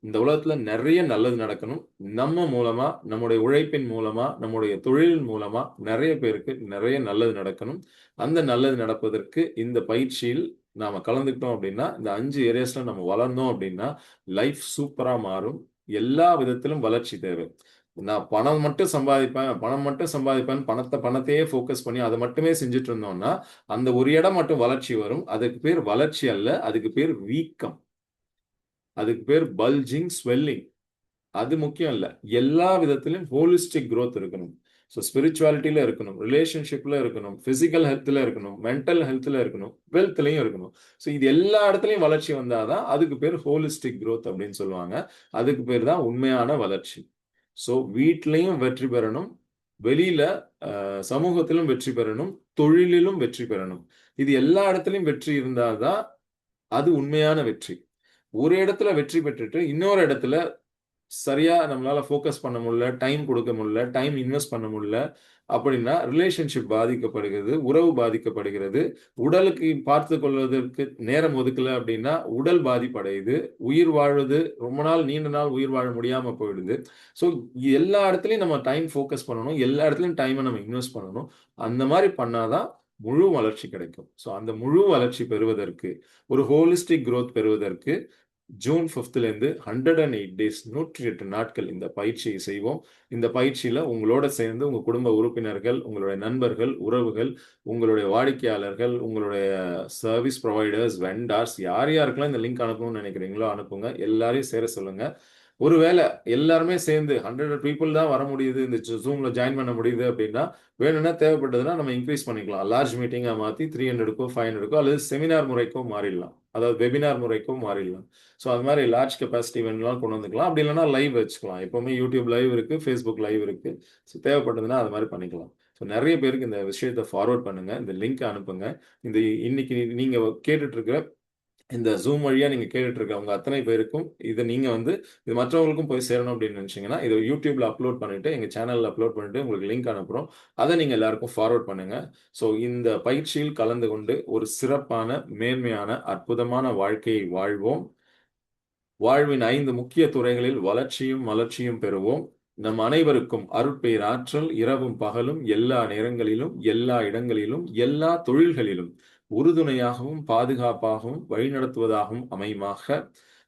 இந்த உலகத்துல நிறைய நல்லது நடக்கணும். நம்ம மூலமா, நம்முடைய உழைப்பின் மூலமா, நம்முடைய தொழில் மூலமா நிறைய பேருக்கு நிறைய நல்லது நடக்கணும். அந்த நல்லது நடப்பதற்கு இந்த பயிற்சியில் நாம கலந்துக்கிட்டோம் அப்படின்னா, இந்த 5 ஏரியாஸ்ல நம்ம வளர்ந்தோம் அப்படின்னா லைஃப் சூப்பரா மாறும். எல்லா விதத்திலும் வளர்ச்சி தேவை. நான் பணம் மட்டும் சம்பாதிப்பேன், பணம் மட்டும் சம்பாதிப்பேன், பணத்தையே ஃபோக்கஸ் பண்ணி அதை மட்டுமே செஞ்சுட்டு இருந்தோம்னா அந்த ஒரு இடம் மட்டும் வளர்ச்சி வரும். அதுக்கு பேர் வளர்ச்சி அல்ல, அதுக்கு பேர் வீக்கம். அதுக்கு பேர் பல்ஜிங், ஸ்வெல்லிங். அது முக்கியம் இல்ல. எல்லா விதத்திலும் ஹோலிஸ்டிக் growth இருக்கணும். ஸோ ஸ்பிரிச்சுவாலிட்டியில இருக்கணும், ரிலேஷன்ஷிப்ல இருக்கணும், பிசிக்கல் ஹெல்த்ல இருக்கணும், மென்டல் ஹெல்த்ல இருக்கணும், வெல்த்லையும் இருக்கணும். ஸோ இது எல்லா இடத்துலையும் வளர்ச்சி வந்தாதான் அதுக்கு பேர் ஹோலிஸ்டிக் growth அப்படின்னு சொல்லுவாங்க. அதுக்கு பேர் தான் உண்மையான வளர்ச்சி. ஸோ வீட்லையும் வெற்றி பெறணும், வெளியில சமூகத்திலும் வெற்றி பெறணும், தொழிலிலும் வெற்றி பெறணும். இது எல்லா இடத்துலையும் வெற்றி இருந்தாதான் அது உண்மையான வெற்றி. ஒரு இடத்துல வெற்றி பெற்றுட்டு இன்னொரு இடத்துல சரியா நம்மளால ஃபோக்கஸ் பண்ண முடியல, டைம் கொடுக்க முடியல, டைம் இன்வெஸ்ட் பண்ண முடியல அப்படின்னா ரிலேஷன்ஷிப் பாதிக்கப்படுகிறது, உறவு பாதிக்கப்படுகிறது. உடலுக்கு பார்த்துக் கொள்வதற்கு நேரம் ஒதுக்கல அப்படின்னா உடல் பாதிப்படையுது, உயிர் வாழ்வது ரொம்ப நாள் நீண்ட நாள் உயிர் வாழ முடியாம போயிடுது. ஸோ எல்லா இடத்துலயும் நம்ம டைம் ஃபோக்கஸ் பண்ணணும், எல்லா இடத்துலயும் டைமை நம்ம இன்வெஸ்ட் பண்ணணும். அந்த மாதிரி பண்ணாதான் முழு வளர்ச்சி கிடைக்கும். ஸோ அந்த முழு வளர்ச்சி பெறுவதற்கு, ஒரு ஹோலிஸ்டிக் growth பெறுவதற்கு ஜூன் 5லேருந்து 108 டேஸ் 108 நாட்கள் இந்த பயிற்சியை செய்வோம். இந்த பயிற்சியில உங்களோட சேர்ந்து உங்க குடும்ப உறுப்பினர்கள், உங்களுடைய நண்பர்கள், உறவுகள், உங்களுடைய வாடிக்கையாளர்கள், உங்களுடைய சர்வீஸ் ப்ரொவைடர்ஸ், வெண்டார்ஸ், யார் யாருக்கெல்லாம் இந்த லிங்க் அனுப்பணும்னு நினைக்கிறீங்களோ அனுப்புங்க. எல்லாரையும் சேர சொல்லுங்க. ஒருவேளை எல்லாருமே சேர்ந்து 100 பீப்புள் தான் வர முடியுது, இந்த ஜூம்ல ஜாயின் பண்ண முடியுது அப்படின்னா, வேணும்னா தேவைப்பட்டதுன்னா நம்ம இன்க்ரீஸ் பண்ணிக்கலாம். லார்ஜ் மீட்டிங்கா மாத்தி 300க்கோ 500க்கோ அல்லது செமினார் முறைக்கோ மாறிடலாம். அதாவது வெபினார் முறைக்கோ மாறிடலாம். ஸோ அது மாதிரி லார்ஜ் கெப்பாசிட்டி வேணும்னாலும் கொண்டு வந்துக்கலாம். அப்படி இல்லைன்னா லைவ் வச்சுக்கலாம். எப்பவுமே யூடியூப் லைவ் இருக்கு, ஃபேஸ்புக் லைவ் இருக்கு. ஸோ தேவைப்பட்டதுன்னா அது மாதிரி பண்ணிக்கலாம். ஸோ நிறைய பேருக்கு இந்த விஷயத்தை ஃபார்வர்ட் பண்ணுங்க, இந்த லிங்க் அனுப்புங்க. இந்த இன்னைக்கு நீங்க கேட்டுட்டு இருக்கிற இந்த ஜூம் வழியா நீங்க கேட்டுட்டு இருக்கவங்க அத்தனை பேருக்கும் இதை நீங்க வந்து இது மற்றவங்களுக்கும் போய் சேரணும் அப்படின்னு நினைச்சீங்கன்னா இதை யூடியூப்ல அப்லோட் பண்ணிட்டு எங்க சேனல்ல அப்லோட் பண்ணிட்டு உங்களுக்கு லிங்க் அனுப்புறோம். அதை நீங்க எல்லாருக்கும் ஃபார்வர்ட் பண்ணுங்க. ஸோ இந்த பயிற்சியில் கலந்து கொண்டு ஒரு சிறப்பான, மேன்மையான, அற்புதமான வாழ்க்கையை வாழ்வோம். வாழ்வின் 5 முக்கிய துறைகளில் வளர்ச்சியும் மலர்ச்சியும் பெறுவோம். நம் அனைவருக்கும் அருட்பேர் ஆற்றல் இரவும் பகலும் எல்லா நேரங்களிலும் எல்லா இடங்களிலும் எல்லா தொழில்களிலும் உறுதுணையாகவும் பாதுகாப்பாகவும் வழிநடத்துவதாகவும் அமையுமாக.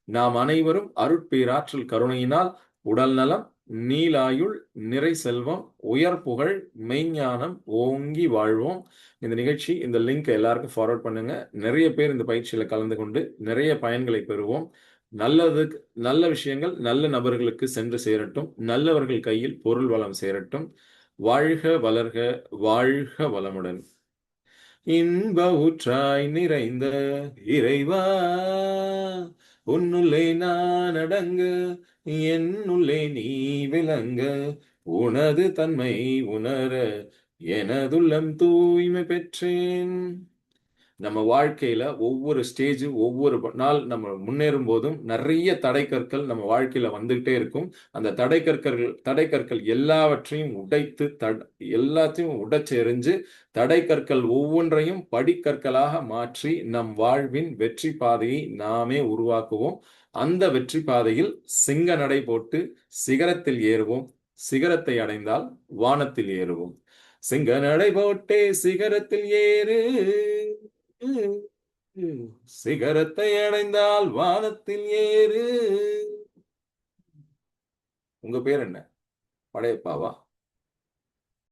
நாம் அனைவரும் அருட்பேராற்றல் கருணையினால் உடல் நலம், நீலாயுள், நிறை செல்வம், உயர் புகழ், மெய்ஞானம் ஓங்கி வாழ்வோம். இந்த நிகழ்ச்சி, இந்த லிங்க் எல்லாருக்கும் ஃபார்வர்ட் பண்ணுங்க. நிறைய பேர் இந்த பயிற்சியில கலந்து கொண்டு நிறைய பயன்களை பெறுவோம். நல்லதுக்கு நல்ல விஷயங்கள் நல்ல நபர்களுக்கு சென்று சேரட்டும். நல்லவர்கள் கையில் பொருள் வளம் சேரட்டும். வாழ்க வளர்க, வாழ்க வளமுடன். இன்ப ஊற்றாய் நிறைந்த இறைவா, உன்னுள்ளே நான் அடங்க, என்னுள்ளே நீ விளங்க, உனது தன்மை உணர எனதுள்ளம் தூய்மை பெற்றேன். நம்ம வாழ்க்கையில ஒவ்வொரு ஸ்டேஜ், ஒவ்வொரு நாள் நம்ம முன்னேறும் போதும் நிறைய தடைக்கற்கள் நம்ம வாழ்க்கையில வந்துகிட்டே இருக்கும். அந்த தடைக்கற்கள் எல்லாவற்றையும் உடைத்து எல்லாத்தையும் உடைச்சு எறிஞ்சு தடைக்கற்கள் ஒவ்வொன்றையும் படிக்கற்களாக மாற்றி நம் வாழ்வின் வெற்றி பாதையை நாமே உருவாக்குவோம். அந்த வெற்றி பாதையில் சிங்க நடை போட்டு சிகரத்தில் ஏறுவோம். சிகரத்தை அடைந்தால் வானத்தில் ஏறுவோம். சிங்க நடை போட்டே சிகரத்தில் ஏறு, சிகரத்தை அடைந்தால் வானத்தில் ஏறு. உங்க பேர் என்ன? படையப்பாவா?